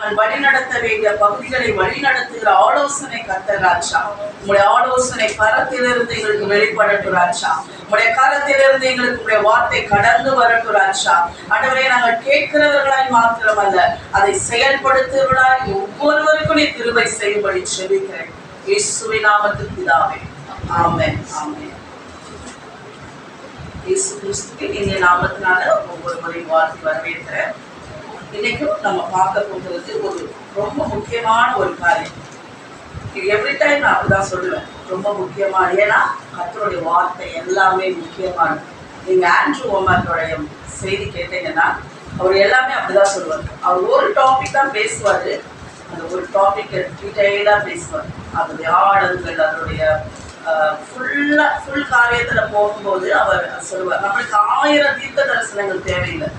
நாங்கள் வழிநடத்த வேண்டிய பகுதிகளை வழிநடத்துகிற ஆலோசனை கர்த்தர் ராஜா. உங்களுடைய ஆலோசனை கரத்திலிருந்து எங்களுக்கு வெளிப்படட்டும் ராஜா. உங்களுடைய கரத்திலிருந்து எங்களுக்கு உங்களுடைய வார்த்தை கடந்து வரட்டும் ராஜா. ஆண்டவரே, நாங்கள் கேட்கிறவர்களாய் மாத்திரமல்ல, அதை செயல்படுத்துகிறவர்களாய் ஒவ்வொருவருக்கும் நீ கிருபை செய்யும்படி ஜெபிக்கிறேன். இயேசுவின் நாமத்தில் பிதாவே, ஆமென், ஆமென். இயேசு கிறிஸ்துவின் இனிய நாமத்தினால ஒவ்வொரு முறையும் வாழ்த்து வரவேற்கிறேன். இன்னைக்கும் நம்ம பார்க்க போகிறது ஒரு ரொம்ப முக்கியமான ஒரு காரியம். எவ்ரி டைம் நான் அப்படிதான் சொல்லுவேன், ரொம்ப முக்கியமான. ஏன்னா கர்த்தருடைய வார்த்தை எல்லாமே முக்கியமானது. நீங்க ஆண்ட்ரூ ஓமருடைய செய்தி கேட்டீங்கன்னா அவர் எல்லாமே அப்படிதான் சொல்லுவார். அவர் ஒரு டாபிக் தான் பேசுவாரு, அந்த ஒரு டாபிக் டீட்டெயிலா பேசுவார். அதனுடைய ஆழங்கள், அதனுடைய ஃபுல் காரியத்துல போகும்போது அவர் சொல்லுவார், நம்மளுக்கு 1000 தீர்க்க தரிசனங்கள் தேவையில்லை,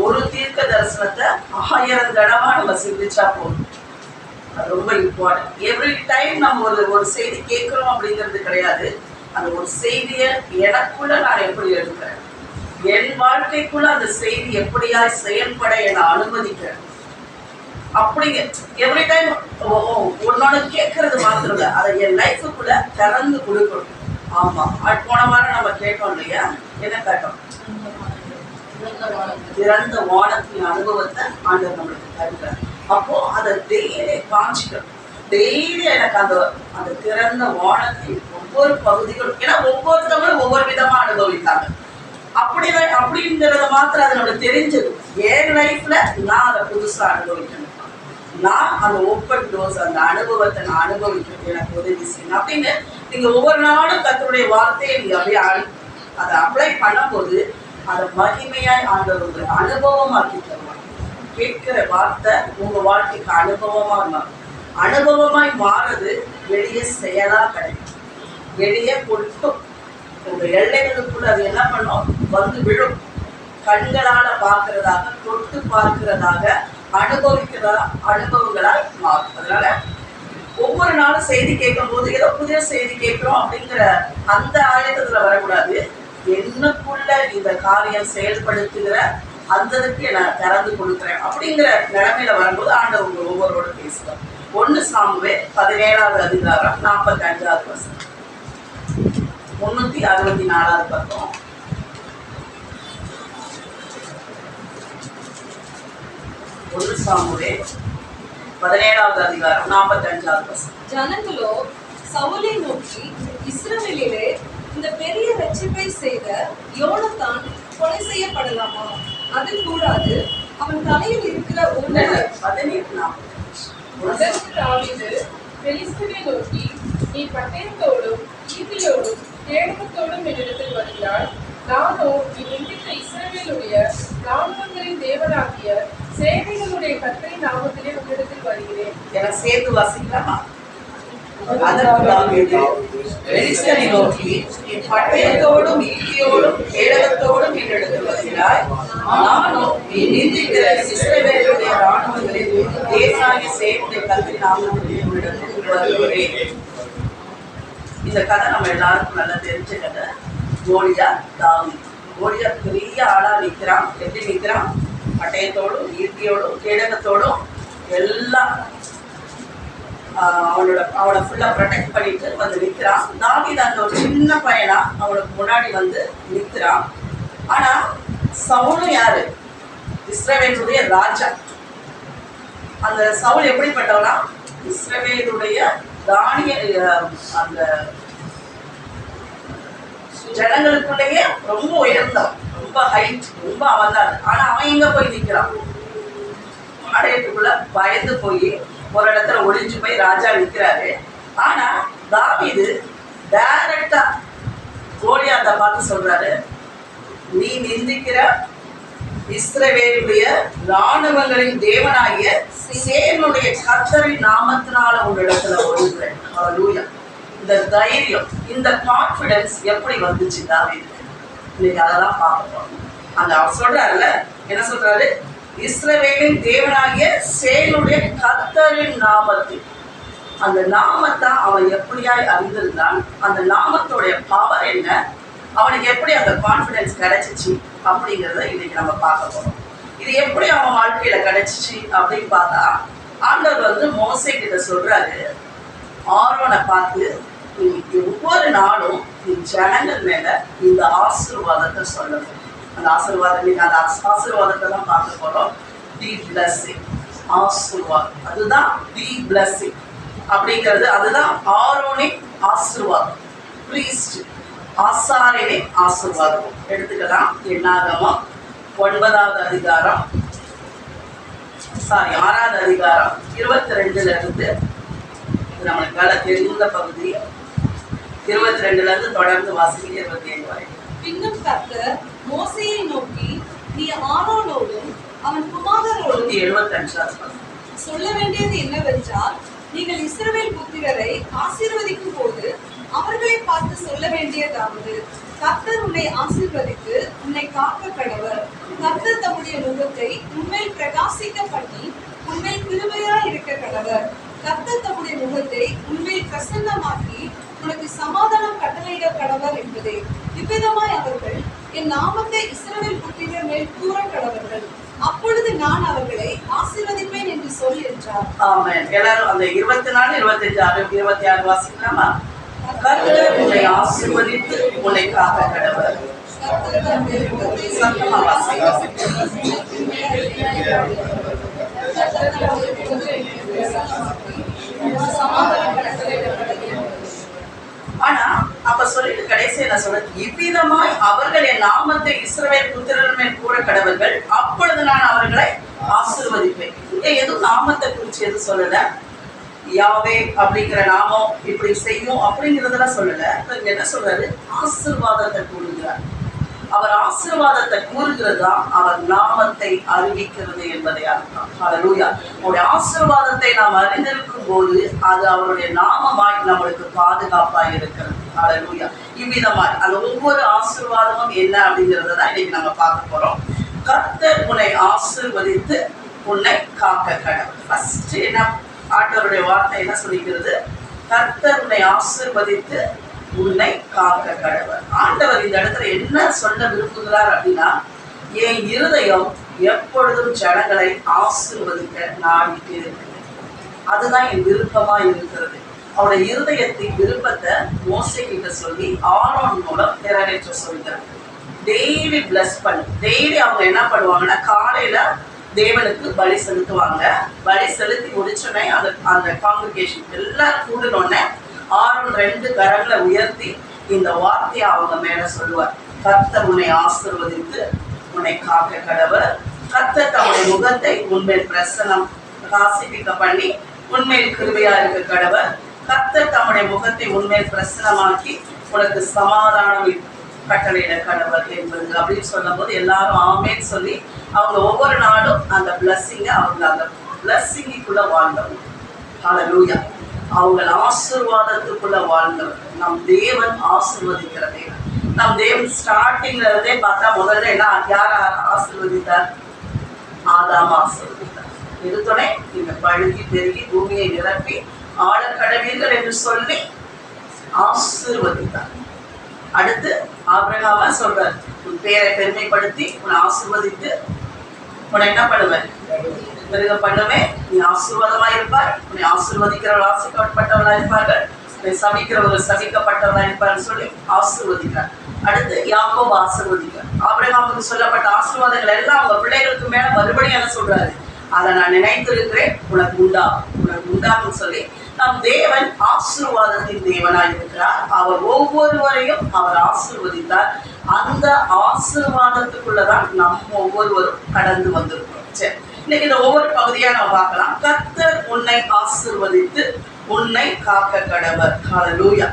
ஒரு தீர்க்க தரிசனத்தை 1000 தடவை நம்ம சிந்திச்சா போதும். அது ரொம்ப இம்பார்ட்டன்ட். எவ்ரி டைம் நம்ம ஒரு செய்தி கேட்குறோம் அப்படிங்கிறது கிடையாது. அந்த ஒரு செய்தியை எனக்குள்ள நான் எப்படி எடுக்கிறேன், என் வாழ்க்கைக்குள்ள அந்த செய்தி எப்படியா செயல்பட என்னை அனுமதிக்கிறேன். அப்படிங்க எவ்ரி டைம் ஒன்னொன்னு கேட்கறது மாத்திரம் இல்லை, அதை என் லைஃபுக்குள்ள திறந்து கொடுக்கணும். ஆமா, போன வாரம் நம்ம கேட்டோம் இல்லையா, என்ன கேட்டோம்? திறந்த வானத்தின் அனுபவத்தை ஆண்டவர் நம்மளுக்கு தருகிறார். அப்போ அதை டெய்லி காமிச்சிக்கணும். டெய்லி எனக்கு அந்த திறந்த வானத்தின் ஒவ்வொரு பகுதிகளும், ஏன்னா ஒவ்வொருத்தவங்களும் ஒவ்வொரு விதமா அனுபவித்தாங்க. அப்படிங்கிறத மாத்திரம் அது நம்மளுக்கு தெரிஞ்சது. என் லைஃப்ல நான் அதை புதுசா அனுபவிக்கணும். நான் அந்த ஓப்பன் டோர்ஸ், அந்த அனுபவத்தை நான் அனுபவிக்கிறது எனக்கு உதவி செய்யணும் அப்படின்னு நீங்க ஒவ்வொரு நாளும் கர்த்தருடைய வார்த்தையை நீங்க அப்படியே அதை அப்ளை பண்ணும்போது அதை மகிமையாய் ஆண்டவர் அனுபவமாக்கி தருவாங்க. கேட்கிற வார்த்தை உங்க வாழ்க்கைக்கு அனுபவமா மாறும். அனுபவமாய் மாறுறது வெளியே செயலா கிடைக்கும், வெளியே கொட்டும். உங்க எல்லைகளுக்குள்ள அது என்ன பண்ணும், வந்து விழும். கண்களால பார்க்கிறதாக, தொட்டு பார்க்கிறதாக, அனுபவங்களால் மாறும். அதனால ஒவ்வொரு நாளும் செய்தி கேட்கும் போது ஏதோ புதிய செய்தி கேட்கிறோம் அப்படிங்கிற அந்த ஆயத்தத்துல வரக்கூடாது. என்னக்குள்ள இந்த காரியம் செயல்படுத்துகிற அந்ததுக்கு நான் திறந்து கொடுக்குறேன் அப்படிங்கிற நிலைமையில வரும்போது ஆண்டவங்க ஒவ்வொருவரோட பேசுவார். 1 சாமுவேல் 17வது அதிகாரம் 45வது வசனம், 364வது பக்கம். 1 சாமுவேல் 17வது அதிகாரம் 45வது வசனம். ஜனங்களோ சவுலை நோக்கி, இஸ்ரவேலிலே இந்த பெரிய ரட்சிப்பை செய்த யோனத்தான் கொலை செய்யப்படலாமா? அது கூடாது, அவன் தலையில் இருக்கிற தாவீது பெலிஸ்தரை நோக்கி, நீ பட்டயத்தோடும் ஈட்டியோடும் கேடகத்தோடும் என்னிடத்தில் வருகிறாய், நானோ நீ நிந்தித்த இஸ்ரவேலுடைய ராணுவங்களின் தேவனாகிய சேனைகளுடைய கர்த்தரின் நாமத்திலே உன்னிடத்தில் வருகிறேன். என சேர்த்து வாசிக்கலாமா? அதற்கு தாவீது பெலிஸ்தரை நோக்கி, நீ பட்டயத்தோடும் ஈட்டியோடும் கேடகத்தோடும் என்னிடத்தில் வருகிறாய், நானோ நீ நிந்திக்கிற இஸ்ரவேலுடைய ராணுவங்களின் தேவனாகிய சேனைகளுடைய கர்த்தரின் நாமத்திலே உன்னிடத்தில் வருகிறேன். இந்த கதை நம்ம எல்லாருக்கும் நல்லா தெரிஞ்ச கதை. கோலியாத், தாவீது. கோலியாத் பெரிய ஆளா நிற்கிறான். எப்படி நிற்கிறான்? பட்டயத்தோடும் ஈட்டியோடும் கேடகத்தோடும் எல்லாம் அவனை ஃபுல்லா ப்ரொடெக்ட் பண்ணிட்டு வந்து நிற்கிறான். தாவீது அந்த ஒரு சின்ன பையனா அவனுக்கு முன்னாடி வந்து நிற்கிறான். ஆனா சவுலும் யாரு? இஸ்ரவேலுடைய ராஜா. அந்த சவுல் எப்படிப்பட்டவனா? இஸ்ரவேலுடைய அந்த ஜனங்களுக்குள்ளேயே ரொம்ப உயர்ந்தவன், ரொம்ப ஹைட், ரொம்ப அவன்தான். ஆனா அவன் எங்க போய் நிற்கிறான்? அடையத்துக்குள்ள பயந்து போய் ஒரு இடத்துல ஒளிஞ்சு போய் ராஜா நிற்கிறாரு. ஆனா தாவீது டைரக்டா கோலியாத்தை பார்த்து சொல்றாரு, நீ நிந்திக்கிற இஸ்ரவேலுடைய ராணுவங்களின் தேவனாகிய சேனைகளுடைய கர்த்தரின் நாமத்தினால உன்னிடத்துல வருகிறேன். ஹல்லேலூயா. இந்த தைரியம், இந்த கான்ஃபிடன்ஸ் எப்படி வந்துச்சு தாவீதுக்கு? இன்னைக்கு அதெல்லாம் பார்ப்போம். அந்த அவர் சொல்றாருல, என்ன சொல்றாரு? இஸ்ரவேலின் தேவனாகிய சேனைகளுடைய கர்த்தரின் நாமத்தில். அந்த நாமத்தை அவன் எப்படியாய் அறிந்திருந்தான், அந்த நாமத்தோடைய பவர் என்ன, அவனுக்கு எப்படி அந்த கான்ஃபிடன்ஸ் கிடைச்சிச்சு அப்படிங்கிறத இன்னைக்கு நம்ம பார்க்க போறோம். இது எப்படி அவன் வாழ்க்கையில கிடைச்சிச்சு அப்படின்னு பார்த்தா, ஆண்டவர் மோசே கிட்ட சொல்றாரு, ஆரோனை பார்த்து நீ ஒவ்வொரு நாளும் நீ ஜனங்கள் மேல இந்த ஆசீர்வாதத்தை சொல்லணும். அந்த ஆசீர்வாதத்தை தான் பார்க்க போறோம். தி பிளஸிங், ஆசீர்வாதம், அதுதான் தி பிளஸிங் அப்படிங்கிறது. அதுதான் ஆரோனின் ஆசீர்வாதம், பிரீஸ்ட் ஆசாரியனின் ஆசீர்வாதம். எடுத்துக்கலாம். என்னாகமம் 9வது அதிகாரம் 6வது அதிகாரம் 22ல இருந்து, நம்மளுக்கு தெரிந்த பகுதி 22ல இருந்து தொடர்ந்து வாசிக்க 27 வரை. பின்னும் கர்த்தர் மோசேயை நோக்கி, நீ ஆரோனோடும் அவன் குமாரரோடும் 75 சொல்ல வேண்டியது என்னவென்றால், நீங்கள் இஸ்ரவேல் புத்திரரை ஆசீர்வதிக்கும் போது அவர்களை பார்த்து சொல்ல வேண்டியதாவது, கர்த்தர் உன்னை ஆசீர்வதித்து உன்னை காக்க கடவர். கர்த்தர் தம்முடைய முகத்தை உன்மேல் பிரகாசிக்க பண்ணி உன்மேல் கிருபையா இருக்க கடவர். கர்த்தர் தம்முடைய முகத்தை உன்மேல் பிரசன்னமாக்கி உனக்கு சமாதானம் கட்டளையிட கடவர் என்பதே. இவ்விதமாய் அவர்கள் என் நாமத்தை இஸ்ரவேல் புத்திரர் மேல் கூற கடவர்கள். அப்பொழுது நான் அவர்களை ஆசீர்வதிப்பேன் என்று சொல் என்றார். ஆமென். எல்லாரும் அந்த 24, 25, 26 வாசிக்கலாமா? கர்த்தர் உன்னை ஆசீர்வதித்து உன்னை காக்க கடவர். சத்தமா வாசிக்கலாம். ஆனா அப்ப சொல்லிட்டு கடைசி என்ன சொல்ற, இவ்விதமாய் அவர்கள் என் நாமத்தை இஸ்ரவேல் புத்திரர் மேல் கூற கடவர்கள், அப்பொழுது நான் அவர்களை ஆசீர்வதிப்பேன். இங்க எதுவும் நாமத்தை குறிச்சு எதுவும் சொல்லல. யாவே அப்படிங்கிற நாமம் இப்படி செய்யும் அப்படிங்கிறதெல்லாம் சொல்லல. இங்க என்ன சொல்றாரு, ஆசீர்வாதத்தை கூறுகிறார். அவர் ஆசீர்வாதத்தை கூறுகிறது தான் அவர் நாமத்தை அறிவிக்கிறது என்பதை அர்த்தம். ஹல்லேலூயா. அவருடைய ஆசீர்வாதத்தை நாம் அறிந்திருக்கும் போது அது அவருடைய நாமமாய் நம்மளுக்கு பாதுகாப்பாய் இருக்கிறது. ஹல்லேலூயா. இவ்விதமாய் அந்த ஒவ்வொரு ஆசீர்வாதமும் என்ன அப்படிங்கிறத தான் இன்னைக்கு நம்ம பார்க்க போறோம். கர்த்தர் உன்னை ஆசீர்வதித்து உன்னை காக்க கடவர். ஃபர்ஸ்ட் என்ன ஆண்டவருடைய வார்த்தை என்ன சொல்லிக்கிறது, கர்த்தர் உன்னை ஆசீர்வதித்து உன்னை காக்க கடவர். ஆண்டவர் இந்த இடத்துல என்ன சொல்ல விரும்புகிறார் அப்படின்னா, என் இருதயம் எப்பொழுதும் ஜனங்களை ஆசீர்வதிக்க நாடிட்டு இருக்கிறது. அதுதான் என் விருப்பமா இருக்கிறது. அவருடைய இருதயத்தின் விருப்பத்தை மோசே கிட்ட சொல்லி ஆரோன் மூலம் நிறைவேற்ற சொல்கிறார். டெய்லி பிளஸ் பண்ணு. டெய்லி அவங்க என்ன பண்ணுவாங்கன்னா, காலையில தேவனுக்கு பலி செலுத்துவாங்க. பலி செலுத்தி முடிச்சோடனே அந்த காங்கிரிகேஷன் எல்லாரும் கூடனோடனே ஆரோன் 2 கரங்களை உயர்த்தி இந்த வார்த்தையை அவங்க மேல சொல்லுவார். கர்த்தர் உன்னை ஆசீர்வதித்து உன்னை காக்க கடவர். கர்த்தர் தம்முடைய முகத்தை உன்மேல் பிரசன்னம் பிரகாசிக்க பண்ணி உன்மேல் கிருபையா இருக்க கடவர். கர்த்தர் தம்முடைய முகத்தை உன்மேல் பிரசன்னமாக்கி உனக்கு சமாதானம் கட்டளையிட கடவர் என்பது அப்படின்னு சொல்லும் போது எல்லாரும் ஆமேன்னு சொல்லி அவங்க ஒவ்வொரு நாளும் அந்த பிளஸ்ஸிங்கை அவங்க அந்த பிளஸ்ஸிங்குள்ள வாழ்ந்தவங்க. ஹல்லேலூயா. அவங்க ஆசீர்வாதத்துக்குள்ள வாழ்ந்தவர். நம் தேவன் ஆசீர்வதிக்கிற தேவன். நம் தேவன் ஸ்டார்டிங்ல இருந்தே பார்த்தா முதல்ல என்ன, யார் ஆசீர்வதித்தார்? ஆதாம் ஆசீர்வதித்தார். எடுத்தோடனே நீங்க பழுகி பெருகி பூமியை நிரப்பி ஆள கடவீர்கள் என்று சொல்லி ஆசீர்வதித்தார். அடுத்து ஆபிரகாம சொல்றார், உன் பேரை பெருமைப்படுத்தி உன்னை ஆசீர்வதித்து உன்னை என்ன பண்ணுவேன், பெருக பண்ணுவேன். நீ ஆசீர்வாதமா இருப்பார். உன்னை ஆசீர்வதிக்கிறவர்கள் ஆசீர்வதிக்கப்பட்டவர்களா இருப்பார்கள், உன்னை சபிக்கிறவர்கள் சபிக்கப்பட்டவர்களா இருப்பார்கள் சொல்லி ஆசீர்வதிக்கிறார். அடுத்து யாக்கோபு ஆசீர்வதிக்கிறார். ஆபிரகாமுக்கு சொல்லப்பட்ட ஆசீர்வாதங்கள் எல்லாம் அவங்க பிள்ளைகளுக்கு மேல மறுபடியும் என்ன சொல்றாரு, அதை நான் நினைத்திருக்கிறேன், உனக்கு உண்டாகும் சொல்லி நம் தேவன் ஆசீர்வாதத்தின் தேவனாய் இருக்கிறார். அவர் ஒவ்வொருவரையும் அவர் ஆசீர்வதித்தார். அந்த ஆசீர்வாதத்துக்குள்ளதான் நம் ஒவ்வொருவரும் கடந்து வந்திருக்கிறோம். சரி, இன்னைக்கு இந்த ஒவ்வொரு பகுதியா நம்ம பார்க்கலாம். கர்த்தர் உன்னை ஆசீர்வதித்து உன்னை காக்க கடவர். ஹல்லேலூயா.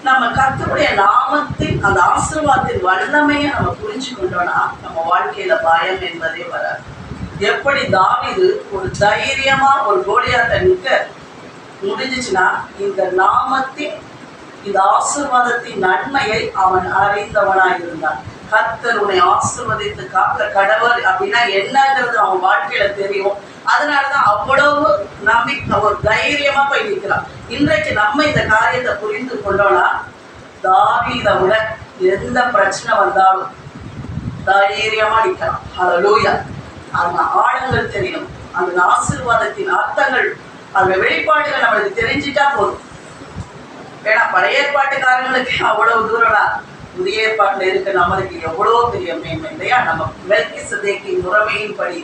நம்ம கர்த்தருடைய நாமத்தின் அந்த ஆசீர்வாதத்தின் வல்லமையை நம்ம புரிஞ்சு கொண்டோம்னா நம்ம வாழ்க்கையில பயம் என்பதே வராது. எப்படி தாவீது ஒரு தைரியமா ஒரு கோலியாத்தை நிற்க முடிஞ்சிச்சுன்னா, இந்த நாமத்தின் இந்த ஆசீர்வாதத்தின் நன்மையை அவன் அறிந்தவனாய் இருந்தான். கர்த்தர் உன்னை ஆசீர்வதித்து காக்க கடவர் அப்படின்னா என்னங்கிறது அவன் வாழ்க்கையில தெரியும். அதனாலதான் அவ்வளவு நம்பிக்கை ஒரு தைரியமா போய் நிற்கிறான். இன்றைக்கு நம்ம இந்த காரியத்தை புரிந்து கொண்டோம்னா, தாவீதை விட எந்த பிரச்சனை வந்தாலும் தைரியமா நிற்கலாம். ஹல்லேலூயா. அந்த ஆழங்கள் தெரியணும், அந்த ஆசீர்வாதத்தின் அர்த்தங்கள், அந்த வெளிப்பாடுகள் நம்மளுக்கு தெரிஞ்சிட்டா போதும். ஏன்னா பழைய ஏற்பாட்டுக்காரங்களுக்கு அவ்வளவு தூரம்னா புதிய ஏற்பாட்டுல இருக்க நம்மளுக்கு எவ்வளவு பெரிய மேன்மை இல்லையா? நம்ம மெல்கிசேதேக்கின் முறைமையின்படி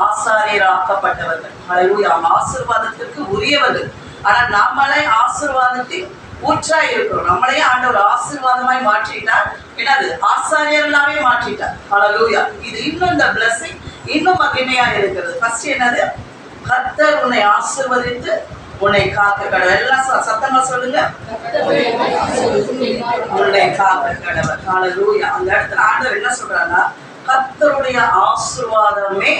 ஆசாரியராக்கப்பட்டவர்கள், ஹல்லேலூயா, ஆசீர்வாதத்திற்கு உரியவர்கள். ஆனா நம்மளே ஆசீர்வாதத்தின் ஊற்றா இருக்கிறோம். நம்மளையே ஆண்டவர் ஆசீர்வாதமாய் மாற்றிட்டார். என்னது? ஆசாரியர்களாவே மாற்றிட்டார். ஹல்லேலூயா. இது இன்னும் இந்த பிளஸிங் இன்னும் மகிமையா இருக்கிறது. ஃபர்ஸ்ட் என்னது? கர்த்தர் உன்னை ஆசீர்வதித்து உன்னை காக்க கடவுள். எல்லாம் சத்தமா சொல்லுங்க, உன்னை காக்க கடவுள். ஹல்லேலூயா. அந்த இடத்துல ஆண்டவர் என்ன சொல்றாங்கன்னா, கர்த்தருடைய ஆசீர்வாதமே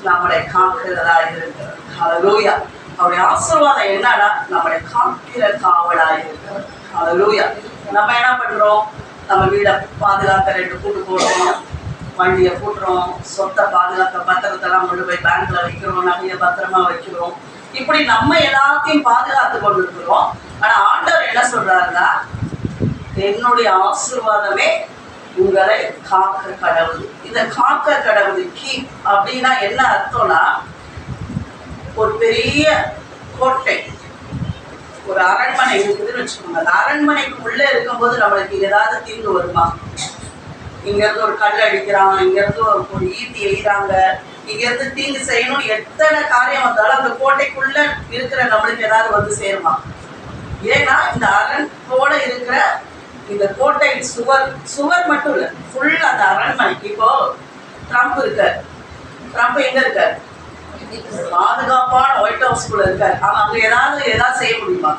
நம்மளை காக்கிறதா இருக்கிறது. ஹல்லேலூயா. அவருடைய ஆசீர்வாதம் என்னன்னா நம்மளை காக்கிற காவலா இருக்கிறது. ஹல்லேலூயா. நம்ம என்ன பண்றோம்? நம்ம வீடை பாதுகாக்க 2 கூட்டு போடுறோம், வண்டியை கூட்டுறோம், சொத்தை பாதுகாக்க பத்திரத்தெல்லாம் கொண்டு போய் பேங்க்ல வைக்கிறோம், நகையை பத்திரமா வைக்கிறோம். இப்படி நம்ம எல்லாத்தையும் பாதுகாத்து கொண்டு இருக்கிறோம். ஆனா ஆண்டவர் என்ன சொல்றாருன்னா, என்னுடைய ஆசீர்வாதமே உங்களை காக்க கடவுள். இந்த காக்க கடவுள் கீப் அப்படின்னா என்ன அர்த்தம்னா, ஒரு பெரிய கோட்டை, ஒரு அரண்மனை இருக்குதுன்னு வச்சுக்கோங்க. அந்த அரண்மனைக்கு உள்ள இருக்கும்போது நம்மளுக்கு ஏதாவது தீங்கு வருமா? இங்க இருந்து ஒரு கல் அடிக்கிறாங்க, இங்க இருந்து ஒரு ஈட்டி எய்கிறாங்க, இங்க இருந்து தீங்கு செய்யணும், எத்தனை காரியம் வந்தாலும் அந்த கோட்டைக்குள்ள இருக்கிற நம்மளுக்கு ஏதாவது வந்து சேருமா? ஏன்னா இந்த அரண் போல இருக்கிற இந்த கோட்டை சுவர் மட்டும் இல்லை, ஃபுல் அந்த அரண்மனைக்கு. இப்போ ட்ரம்ப் இருக்கார். ட்ரம்ப் எங்க இருக்கார்? பாதுகாப்பான ஒயிட் ஹவுஸ்குள்ள இருக்காரு. ஆனா அங்க ஏதாவது செய்ய முடியுமா?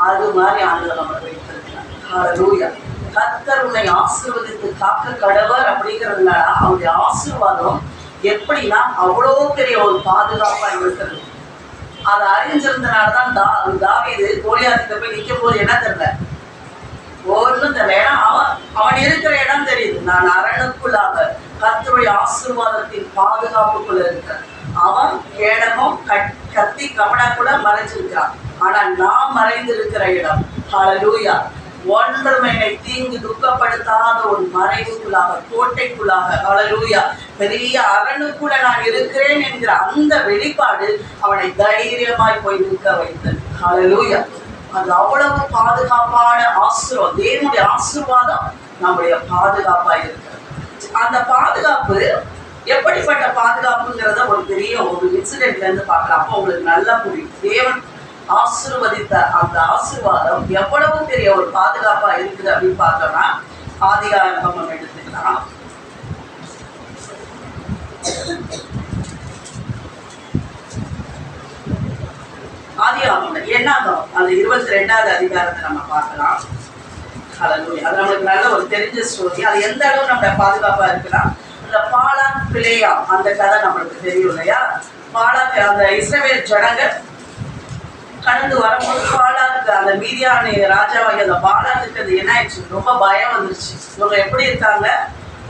அது மாதிரி ஆண்டுகள் நம்மளை வைத்திருக்கிறார். ஹல்லேலூயா. கர்த்தர் உன்னை ஆசீர்வதித்து காக்க கடவர் அப்படிங்கிறதுனால அவருடைய ஆசீர்வாதம் எப்படின்னா அவ்வளோ பெரிய ஒரு பாதுகாப்பா இருக்கிறது. அதை அறிஞ்சிருந்தனாலதான் தாவீது கோலியாத்திட்ட போய் நிற்கும் போது என்ன தெரியல, ஒன்றும் தெரியல. ஏன்னா அவன் இருக்கிற இடம் தெரியுது. நான் அரணுக்குள்ளாக கர்த்தருடைய ஆசீர்வாதத்தின் பாதுகாப்புக்குள்ள இருக்கிறேன். அவன் கேடகம் கத்தி கமடா கூட மறைஞ்சிருக்கிறான். ஆனா நான் மறைந்திருக்கிற இடம், ஹல்லேலூயா, ஒன்றுமே தீங்கு துக்கப்படுத்தாத ஒரு மறைவுக்குள்ளாக, கோட்டைக்குள்ளாக, ஹல்லேலூயா, பெரிய அரணுக்குள்ள நான் இருக்கிறேன் என்கிற அந்த வெளிப்பாடு அவனை தைரியமாய் போய் நிற்க வைத்தது. ஹல்லேலூயா. அது அவ்வளவு பாதுகாப்பான ஆசீர்வாதம். தேவனுடைய ஆசீர்வாதம் நம்முடைய பாதுகாப்பா இருக்கிறது. அந்த பாதுகாப்பு எப்படிப்பட்ட பாதுகாப்புங்கிறத ஒரு பெரிய ஒரு இன்சிடென்ட்ல இருந்து பார்க்கலாம். அப்போ உங்களுக்கு நல்லா புரியும். தேவன் ஆசீர்வதித்த அந்த ஆசீர்வாதம் எவ்வளவு பெரிய ஒரு பாதுகாப்பா இருக்குது அப்படின்னு பார்த்தோம்னா, ஆதியாகமம் எடுத்துக்கலாம். ஆதியாகமம் என்னாகும் அந்த 22வது அதிகாரத்தை நம்ம பார்க்கலாம். ஹல்லேலூயா. அது நம்மளுக்கு நல்ல ஒரு தெரிஞ்ச ஸ்டோரி. அது எந்த அளவு நம்ம பாதுகாப்பா இருக்கலாம். அந்த பாலாக் பிளேயா அந்த கதை நம்மளுக்கு தெரியும் இல்லையா? பாலாக் அந்த இஸ்ரவேல் ஜனங்கள் கடந்து வரும்போது பாலாக்கு அந்த மீதியான ராஜாவாகி அந்த பாலாக்கு அது என்ன ஆயிடுச்சு, ரொம்ப பயம் வந்துருச்சு. இவங்க எப்படி இருக்காங்க,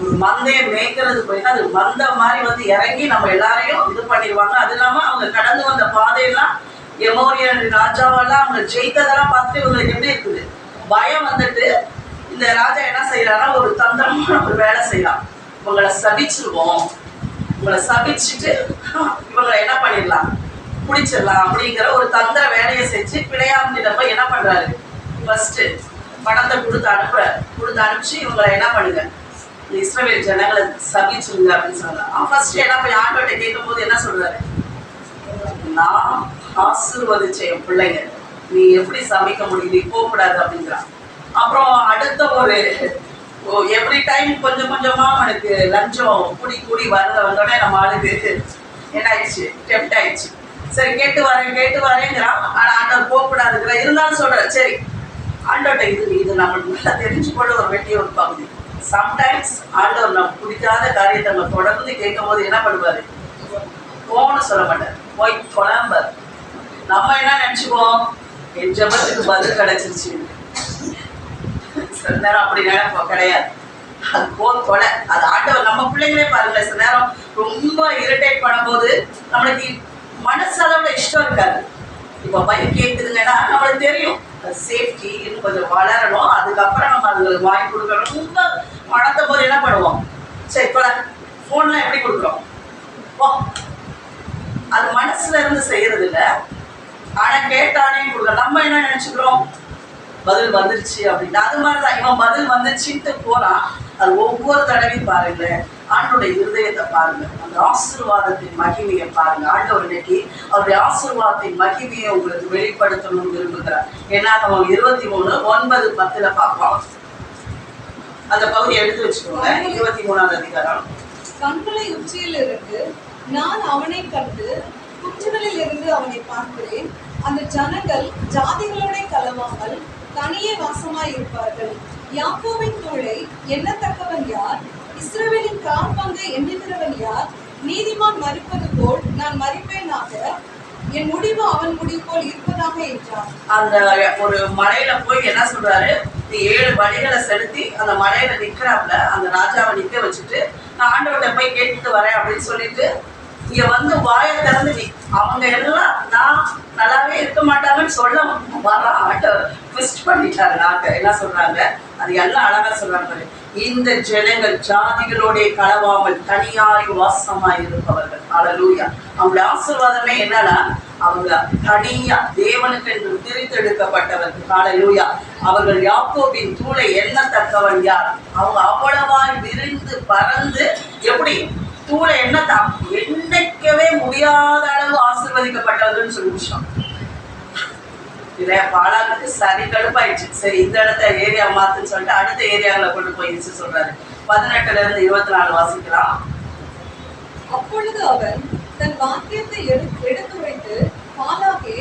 ஒரு மந்தையை மேய்க்கிறது போயின்னா அது மந்த மாதிரி வந்து இறங்கி நம்ம எல்லாரையும் இது பண்ணிடுவாங்க. அது இல்லாம அவங்க கடந்து வந்த பாதையெல்லாம் எமோரியன் ராஜாவெல்லாம் அவங்க ஜெயித்ததெல்லாம் பார்த்துட்டு இவங்களுக்கு எப்படி இருக்குது, பயம் வந்துட்டு இந்த ராஜா என்ன செய்யறாருன்னா ஒரு தந்திரமான ஒரு வேலை செய்யலாம். இவங்களை சபிச்சிருவோம், இவங்களை சபிச்சுட்டு இவங்களை என்ன பண்ணிடலாம், பிடிச்சிடலாம் அப்படிங்கிற ஒரு தந்திர வேலையை செஞ்சு பிள்ளையாண்டிட்ட போய் என்ன பண்றாரு, ஃபர்ஸ்ட் பணத்தை கொடுத்து அனுப்பிச்சு இவங்களை என்ன பண்ணுங்க, இந்த இஸ்ரவேல் ஜனங்களை சபிச்சிருங்க அப்படின்னு சொன்னாங்க. ஃபர்ஸ்ட் என்ன போய் ஆண்டோட்ட கேட்கும் போது என்ன சொல்றாரு, நான் ஆசீர்வதிச்ச என் பிள்ளைங்க, நீ எப்படி சமைக்க முடியும், நீ போகக்கூடாது அப்படிங்கிறான். அப்புறம் அடுத்த ஒரு எவ்ரி டைம் கொஞ்சம் கொஞ்சமா அவனுக்கு லஞ்சம் கூடி வந்தோடனே நம்ம ஆளுக்கு என்ன ஆயிடுச்சு, டெம்ட் ஆயிடுச்சு. சரி கேட்டு வரேங்கிறான். ஆனா ஆண்டவர் போகக்கூடாதுங்கிற இருந்தாலும் சொல்ற, சரி ஆண்டோட்ட இது நம்மளுக்கு நல்லா தெரிஞ்சு கொள்ள ஒரு வேண்டிய ஒரு பகுதி. சம்டைம்ஸ் ஆண்டவர் நம்ம பிடிக்காத காரியத்தை நம்ம தொடர்ந்து கேட்கும் போது என்ன பண்ணுவாரு, போன்னு சொல்ல மாட்டார், போய் குழம்பார். நம்ம என்ன நினைச்சுக்குவோம், என் ஜெபத்துக்கு பதில் கிடைச்சிருச்சு. சில நேரம் அப்படி நினைப்போம், கிடையாது. அது கொலை. அது ஆண்டவர் நம்ம பிள்ளைங்களே பாருங்களேன், சில நேரம் ரொம்ப இரிட்டேட் பண்ணும்போது நம்மளுக்கு மனசளவுல இஷ்டம் இருக்காது. இப்போ பைக் கேட்குதுங்கன்னா நம்மளுக்கு தெரியும் சேஃப்டி இன்னும் கொஞ்சம் வளரணும், அதுக்கப்புறம் நம்ம அது வாங்கி கொடுக்கணும். ரொம்ப வளர்த்த போது என்ன பண்ணுவோம், சரி கொலை போன்லாம் எப்படி கொடுக்குறோம்? அது மனசுல இருந்து செய்யறது இல்ல, ஆனா கேட்டானே கொடுக்க. நம்ம என்ன நினைச்சுக்கிறோம்? பதில் வந்துருச்சு அப்படின்னு. அது மாதிரிதான் இவன் பதில் வந்துருச்சுட்டு போறான். அது ஒவ்வொரு தடவையும் பாருங்க, ஆண்டோடைய இருதயத்தை பாருங்க, அந்த ஆசீர்வாதத்தின் மகிமையை பாருங்க. ஆண்டவர் இன்னைக்கு அவருடைய ஆசீர்வாதத்தின் மகிமையை உங்களுக்கு வெளிப்படுத்தணும்னு விரும்புகிறார். ஏன்னா நம்ம 23:9-10 பார்ப்போம். அந்த பகுதியை எடுத்து வச்சுக்கோங்க. 23ஆவது அதிகாரம். கண்களை உச்சியில் இருந்து நான் அவனை கண்டு குற்றுகளில் இருந்து அவனை பார்க்கிறேன். அந்த ஜனங்கள் ஜாதிகளோட கலவாமல் தனியே வாசமாய் இருப்பார்கள். யாக்கோபின் தோளை எண்ணத்தக்கவன் யார்? இஸ்ரவேலின் கால் பங்கை எண்ணுகிறவன் யார்? நீதிமான் மறிப்பது போல் நான் மறிப்பேனாக, என் முடிவு அவன் முடிவு போல் இருப்பதாக என்றார். அந்த ஒரு மலையில போய் என்ன சொல்றாரு? நீ 7 வழிகளை செலுத்தி அந்த மலையில நிக்கிறாப்ல, அந்த ராஜாவை நிக்க வச்சுட்டு நான் ஆண்டவர்கிட்ட போய் கேட்டுட்டு வரேன் அப்படின்னு சொல்லிட்டு இங்க வந்து வாயை திறந்து அவங்க எல்லாம் நான் நல்லாவே இருக்க மாட்டாங்கன்னு சொல்ல வர ஆண்டவர் ட்விஸ்ட் பண்ணிட்டாரு. நாக்க என்ன சொல்றாங்க? அது எல்லாம் அழகா சொல்றாங்க. இந்த ஜனங்கள் ஜாதிகளோட கலவாமல் தனியாய் வாசமாய் இருப்பவர்கள். அல்லேலூயா. அவங்களுடைய ஆசீர்வாதமே என்னன்னா, அவங்க தனியா தேவனுக்கு என்று பிரித்தெடுக்கப்பட்டவர்கள். அல்லேலூயா. அவர்கள் யாக்கோபின் தூளை எண்ணத்தக்கவன் யார்? அவங்க அவ்வளவாய் விரிந்து பறந்து எப்படி தூளை எண்ணத்தான் எண்ணிக்கவே முடியாத அளவு ஆசீர்வதிக்கப்பட்டவர்கள்னு சொல்லி விஷயம். இல்ல பாலாளுக்கு சரி கடுப்பாயிடுச்சு. சரி இந்த இடத்த ஏரியா மாத்துன்னு சொல்லிட்டு அடுத்த ஏரியாவில் கொண்டு போயிடுச்சு சொல்றாரு. 18-24 வாசிக்கலாம். அப்பொழுது அவன் தன் வாக்கியத்தை எடுத்துரைத்து, பாலாகே,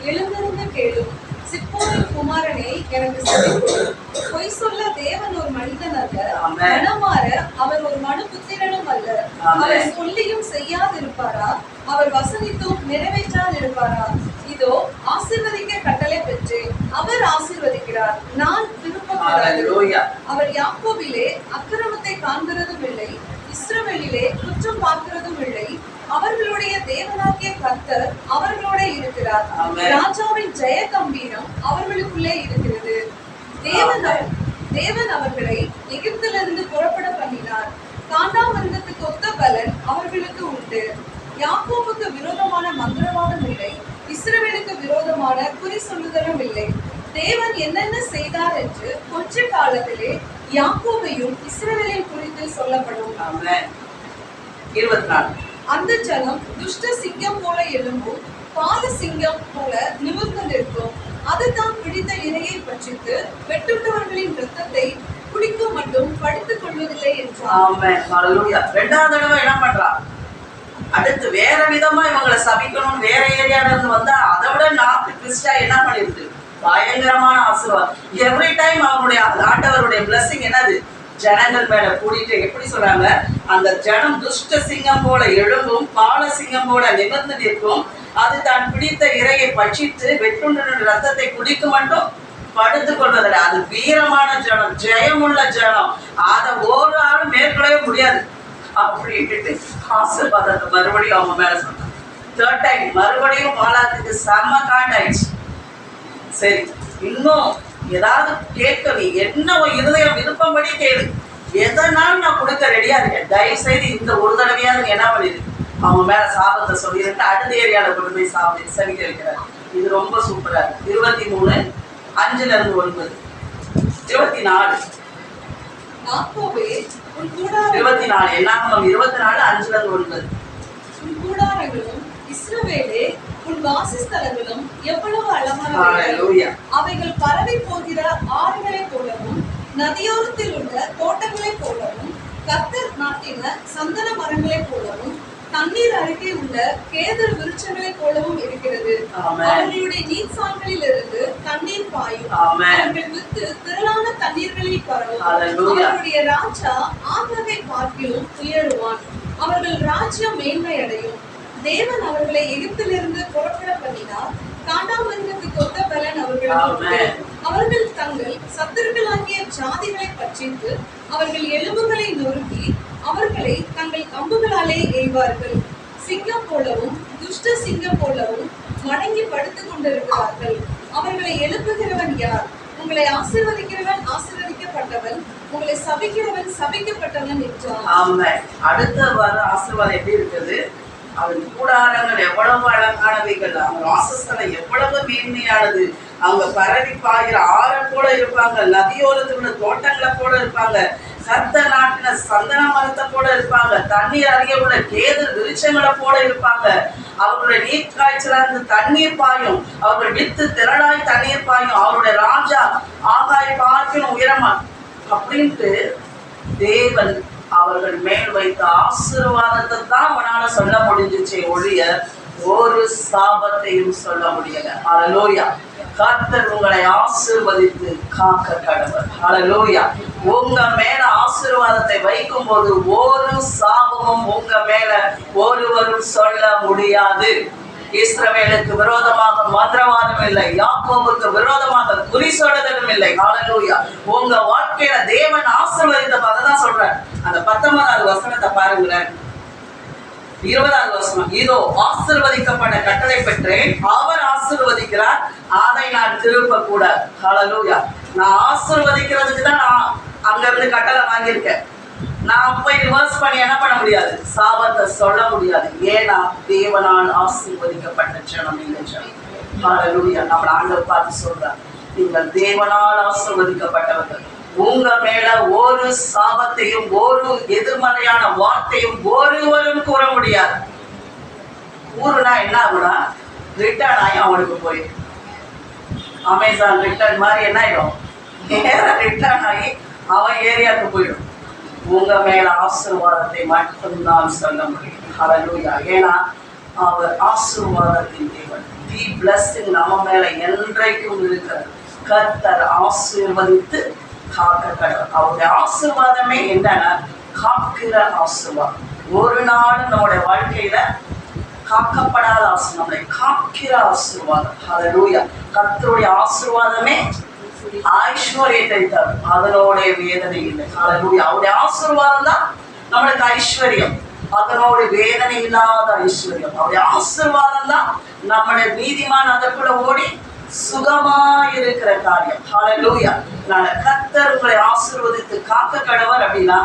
எழுந்திருந்து கேளும், சிப்போரின் குமாரனே, எனக்கு செவிகொடு. பொய் சொல்ல தேவன் ஒரு மனிதன் அல்ல, மனமாற அவர் ஒரு மனுபுத்திரனும் அல்ல. அவர் சொல்லியும் செய்யாதிருப்பாரா? அவர் வசனித்தும் நிறைவேற்றாதிருப்பாரா? இதோ ஆசீர்வதிக்க கட்டளை பெற்றேன், அவர் ஆசீர்வதிக்கிறார், நான் திருப்பக்கூடாது. அவர் யாக்கோபிலே அக்கிரமத்தை காண்கிறதும் இல்லை, இஸ்ரவேலிலே குற்றம் பார்க்கிறதும் இல்லை. அவர்களுடைய தேவனாகிய கர்த்தர் அவர்களோட இருக்கிறார். ராஜாவின் ஜெய கம்பீரம் அவர்களுக்குள்ளே இருக்கிறது. தேவன் அவர்களை எகிப்திலிருந்து புறப்பட பண்ணினார். காண்டாமிருகத்துக்கு ஒத்த பலன் அவர்களுக்கு உண்டு. யாக்கோபுக்கு விரோதமான மந்திரவாதம் இல்லை, இஸ்ரவேலுக்கு விரோதமான குறி சொல்லுதலும் இல்லை. தேவன் என்னென்ன செய்தார் என்று கொஞ்ச காலத்திலே யாக்கோபையும் இஸ்ரவேலையும் குறித்து சொல்லப்படும். 24. அந்த ஜனம் துஷ்ட சிங்கம் போல எழும்பும், பால சிங்கம் போல நிமிர்ந்து நிற்கும். அது தான் பிடித்த இரையை பற்றித்து வெட்டுண்டவர்களின் ரத்தத்தை குடிக்க மட்டும் படித்துக் கொள்வதில்லை என்றார். 2வது தடவை என்ன பண்றா? அடுத்து வேற விதமா இவங்களை சபிக்கணும், வேற ஏரியால இருந்து வந்தா அதை விட நாக்கு ட்விஸ்டா என்ன பண்ணிருக்கு? பயங்கரமான ஆசீர்வாதம். எவ்ரி டைம் அவங்களுடைய ஆண்டவருடைய பிளஸிங் என்னது? ஜனங்கள் மேல கூடிட்டு எப்படி சொல்றாங்க? அந்த ஜனம் துஷ்ட சிங்கம் போல எழும்பும், பால சிங்கம் போல நிமிர்ந்து நிற்கும். அது தான் பிடித்த இரையை பட்சித்து வெட்டுண்ட ரத்தத்தை குடிக்க மட்டும் படுத்துக் கொள்வதில்லை. அது வீரமான ஜனம், ஜெயமுள்ள ஜனம். அதை ஒரு ஆளும் மேற்கொள்ளவே முடியாது அப்படின்ட்டு ஆசீர்வாதத்தை மறுபடியும் அவங்க மேல சொன்னாங்க. 3rd டைம் மறுபடியும் பாலாத்துக்கு செம்ம காண்டாயிடுச்சு. சரி, இன்னும் ஏதாவது கேட்க, நீ என்ன இருதயம் விருப்பம்படி கேளு, எதனாலும் நான் கொடுக்க ரெடியா இருக்கேன், தயவு செய்து இந்த ஒரு தடவையாவது நீ என்ன பண்ணிடு, அவங்க மேல சாபத்தை சொல்லிட்டு அடுத்த ஏரியாவில் கொண்டு போய் சாப்பிட்டு சவிக்க வைக்கிறார். இது ரொம்ப சூப்பரா இருக்கு. 23:5-9, 24. 24 என்னாகும்? 24:5-9. உன் கூடாரங்களும் இஸ்ரவேலே உன் வாசஸ்தலங்களும் எவ்வளவு அழகானவை! அவைகள் பரவி போகிற ஆறுகளைப் போலவும் நதியோரத்தில் உள்ள தோட்டங்களைப் போலவும் கர்த்தர் நாட்டின சந்தன மரங்களைப் போலவும் தண்ணீர் அருகே உள்ள கேதர் விருட்சங்களைப் போலவும் இருக்கிறது. அவர்களுடைய நீர்சால்களில் இருந்து தண்ணீர் பாயும். அவர்கள் வித்து திரளான தண்ணீர்களில் பரவும். அவர்களுடைய ராஜா ஆகாரை பார்க்கிலும் உயருவான். அவர்கள் ராஜ்யம் மேன்மை அடையும். தேவன் அவர்களை எகிப்திலிருந்து புறப்பட பண்ணினார். காண்டாமிருகத்துக்கு ஒத்த பலன் அவர்களுக்கு. அவர்கள் தங்கள் சத்துருக்களாகிய ஜாதிகளை பற்றித்து அவர்கள் எலும்புகளை நொறுக்கி அவர்களை தங்கள் அம்புகளாலே எய்வார்கள். சிங்கம் போலவும் துஷ்ட சிங்கம் போலவும் மடங்கி படுத்துக் கொண்டிருக்கிறார்கள். அவர்களை எழுப்புகிறவன் யார்? உங்களை ஆசீர்வதிக்கிறவன் ஆசீர்வதிக்க சபிக்கப்பட்டவன், உங்களை சபிக்கிறவன் சபிக்கப்பட்டவன் என்றான். ஆமா. அடுத்த வர ஆசீர்வாதம் எப்படி இருக்குது? அவன் கூடாரங்கள் எவ்வளவு அழகானவைகள், அவங்க வாசஸ்தலம் எவ்வளவு மேன்மையானது, அவங்க பரவி பாயிற ஆற போல இருப்பாங்க, நதியோரத்தில் உள்ள தோட்டங்களை போல இருப்பாங்க, கர்த்தர் நாட்டின சந்தன மரத்தை போல இருப்பாங்க, தண்ணீர் அருகே உள்ள கேது விருட்சங்களை போல இருப்பாங்க, அவர்களுடைய நீர் காய்ச்சலா இருந்து தண்ணீர் பாயும், அவர்கள் வித்து திரளாய் தண்ணீர் பாயும், அவருடைய ராஜா ஆகாய பார்க்கணும் உயரமா அப்படின்ட்டு தேவன் அவர்கள் மேல் வைத்த ஆசீர்வாதத்தை தான் அவனால சொல்ல முடிஞ்சிச்சே ஒழிய ஒரு சாபத்தையும் சொல்ல முடியல. ஹல்லேலூயா. கர்த்தர் உங்களை ஆசீர்வதித்து காக்க கடவர். ஹல்லேலூயா. உங்க மேல ஆசீர்வாதத்தை வைக்கும் போது ஒரு சாபமும் உங்க மேல ஒருவரும் சொல்ல முடியாது. இஸ்ரவேலுக்கு விரோதமாக மந்திரவாதம் இல்லை, யாக்கோபுக்கு விரோதமாக குறி சொல்லுதலும் இல்லை. ஹல்லேலூயா. உங்க வாழ்க்கையில தேவன் ஆசீர்வதித்த பததான் சொல்றேன். அந்த 19வது வசனத்தை பாருங்களேன். 20வது வசனம், இதோ ஆசீர்வதிக்கப்பட்ட கட்டளை பெற்றேன், அவர் ஆசீர்வதிக்கிறார், அதை நான் திருப்ப கூடாது. ஹல்லேலூயா. நான் ஆசீர்வதிக்கிறதுக்கு தான் நான் அங்க இருந்து கட்டளை வாங்கியிருக்கேன். நான் போய் ரிவர்ஸ் பண்ணி என்ன பண்ண முடியாது, சாபத்தை சொல்ல முடியாது. ஏன்னா தேவனால் ஆசீர்வதிக்கப்பட்ட ஜனம் இந்த ஜனம். ஹல்லேலூயா. நம்ம ஆண்டவர் பார்த்து சொல்றார், நீங்கள் தேவனால் ஆசீர்வதிக்கப்பட்டவர்கள். உங்க மேல ஒரு சாபத்தையும் ஒரு எதிர்மறையான வார்த்தையும் ஒருவரும் கூற முடியாது. கூறுனா என்ன ஆகுனா, ரிட்டர்ன் ஆகி அவனுக்கு போயிடும். அமேசான் ரிட்டர்ன் மாதிரி என்ன ஆயிடும், ரிட்டர்ன் ஆகி அவன் ஏரியாவுக்கு போயிடும். உங்க மேல ஆசீர்வாதத்தை மட்டும்தான் சொல்ல முடியும். ஹல்லேலூயா. ஏன்னா அவர் ஆசீர்வாதத்தின் தேவன். தி பிளஸிங் நம்ம மேல என்றைக்கும் இருக்கிறது. கர்த்தர் ஆசீர்வதித்து காக்க கடவுள். அவருடைய ஆசீர்வாதமே என்னன்னா காக்கிற ஆசீர்வாதம். ஒரு நாள் நம்முடைய வாழ்க்கையில காக்கப்படாத ஆசீர்வாதம், நம்மளை காக்கிற ஆசீர்வாதம். ஹல்லேலூயா. கர்த்தருடைய ஆசீர்வாதமே ஐஸ்வர்யத்தை தரும், அதனோட வேதனை இல்லை. ஹல்லேலூயா. அவருடைய ஆசீர்வாதம் தான் நம்மளுக்கு ஐஸ்வர்யம், அதனோட வேதனை இல்லாத ஐஸ்வர்யம். அவருடைய ஆசீர்வாதம் தான் நம்மளுடைய நீதிமான் அதற்குள்ள ஓடி சுகமா இருக்கிற காரியம். ஹல்லேலூயா. கர்த்தர் உங்களை ஆசீர்வதித்து காக்க கடவர் அப்படின்னா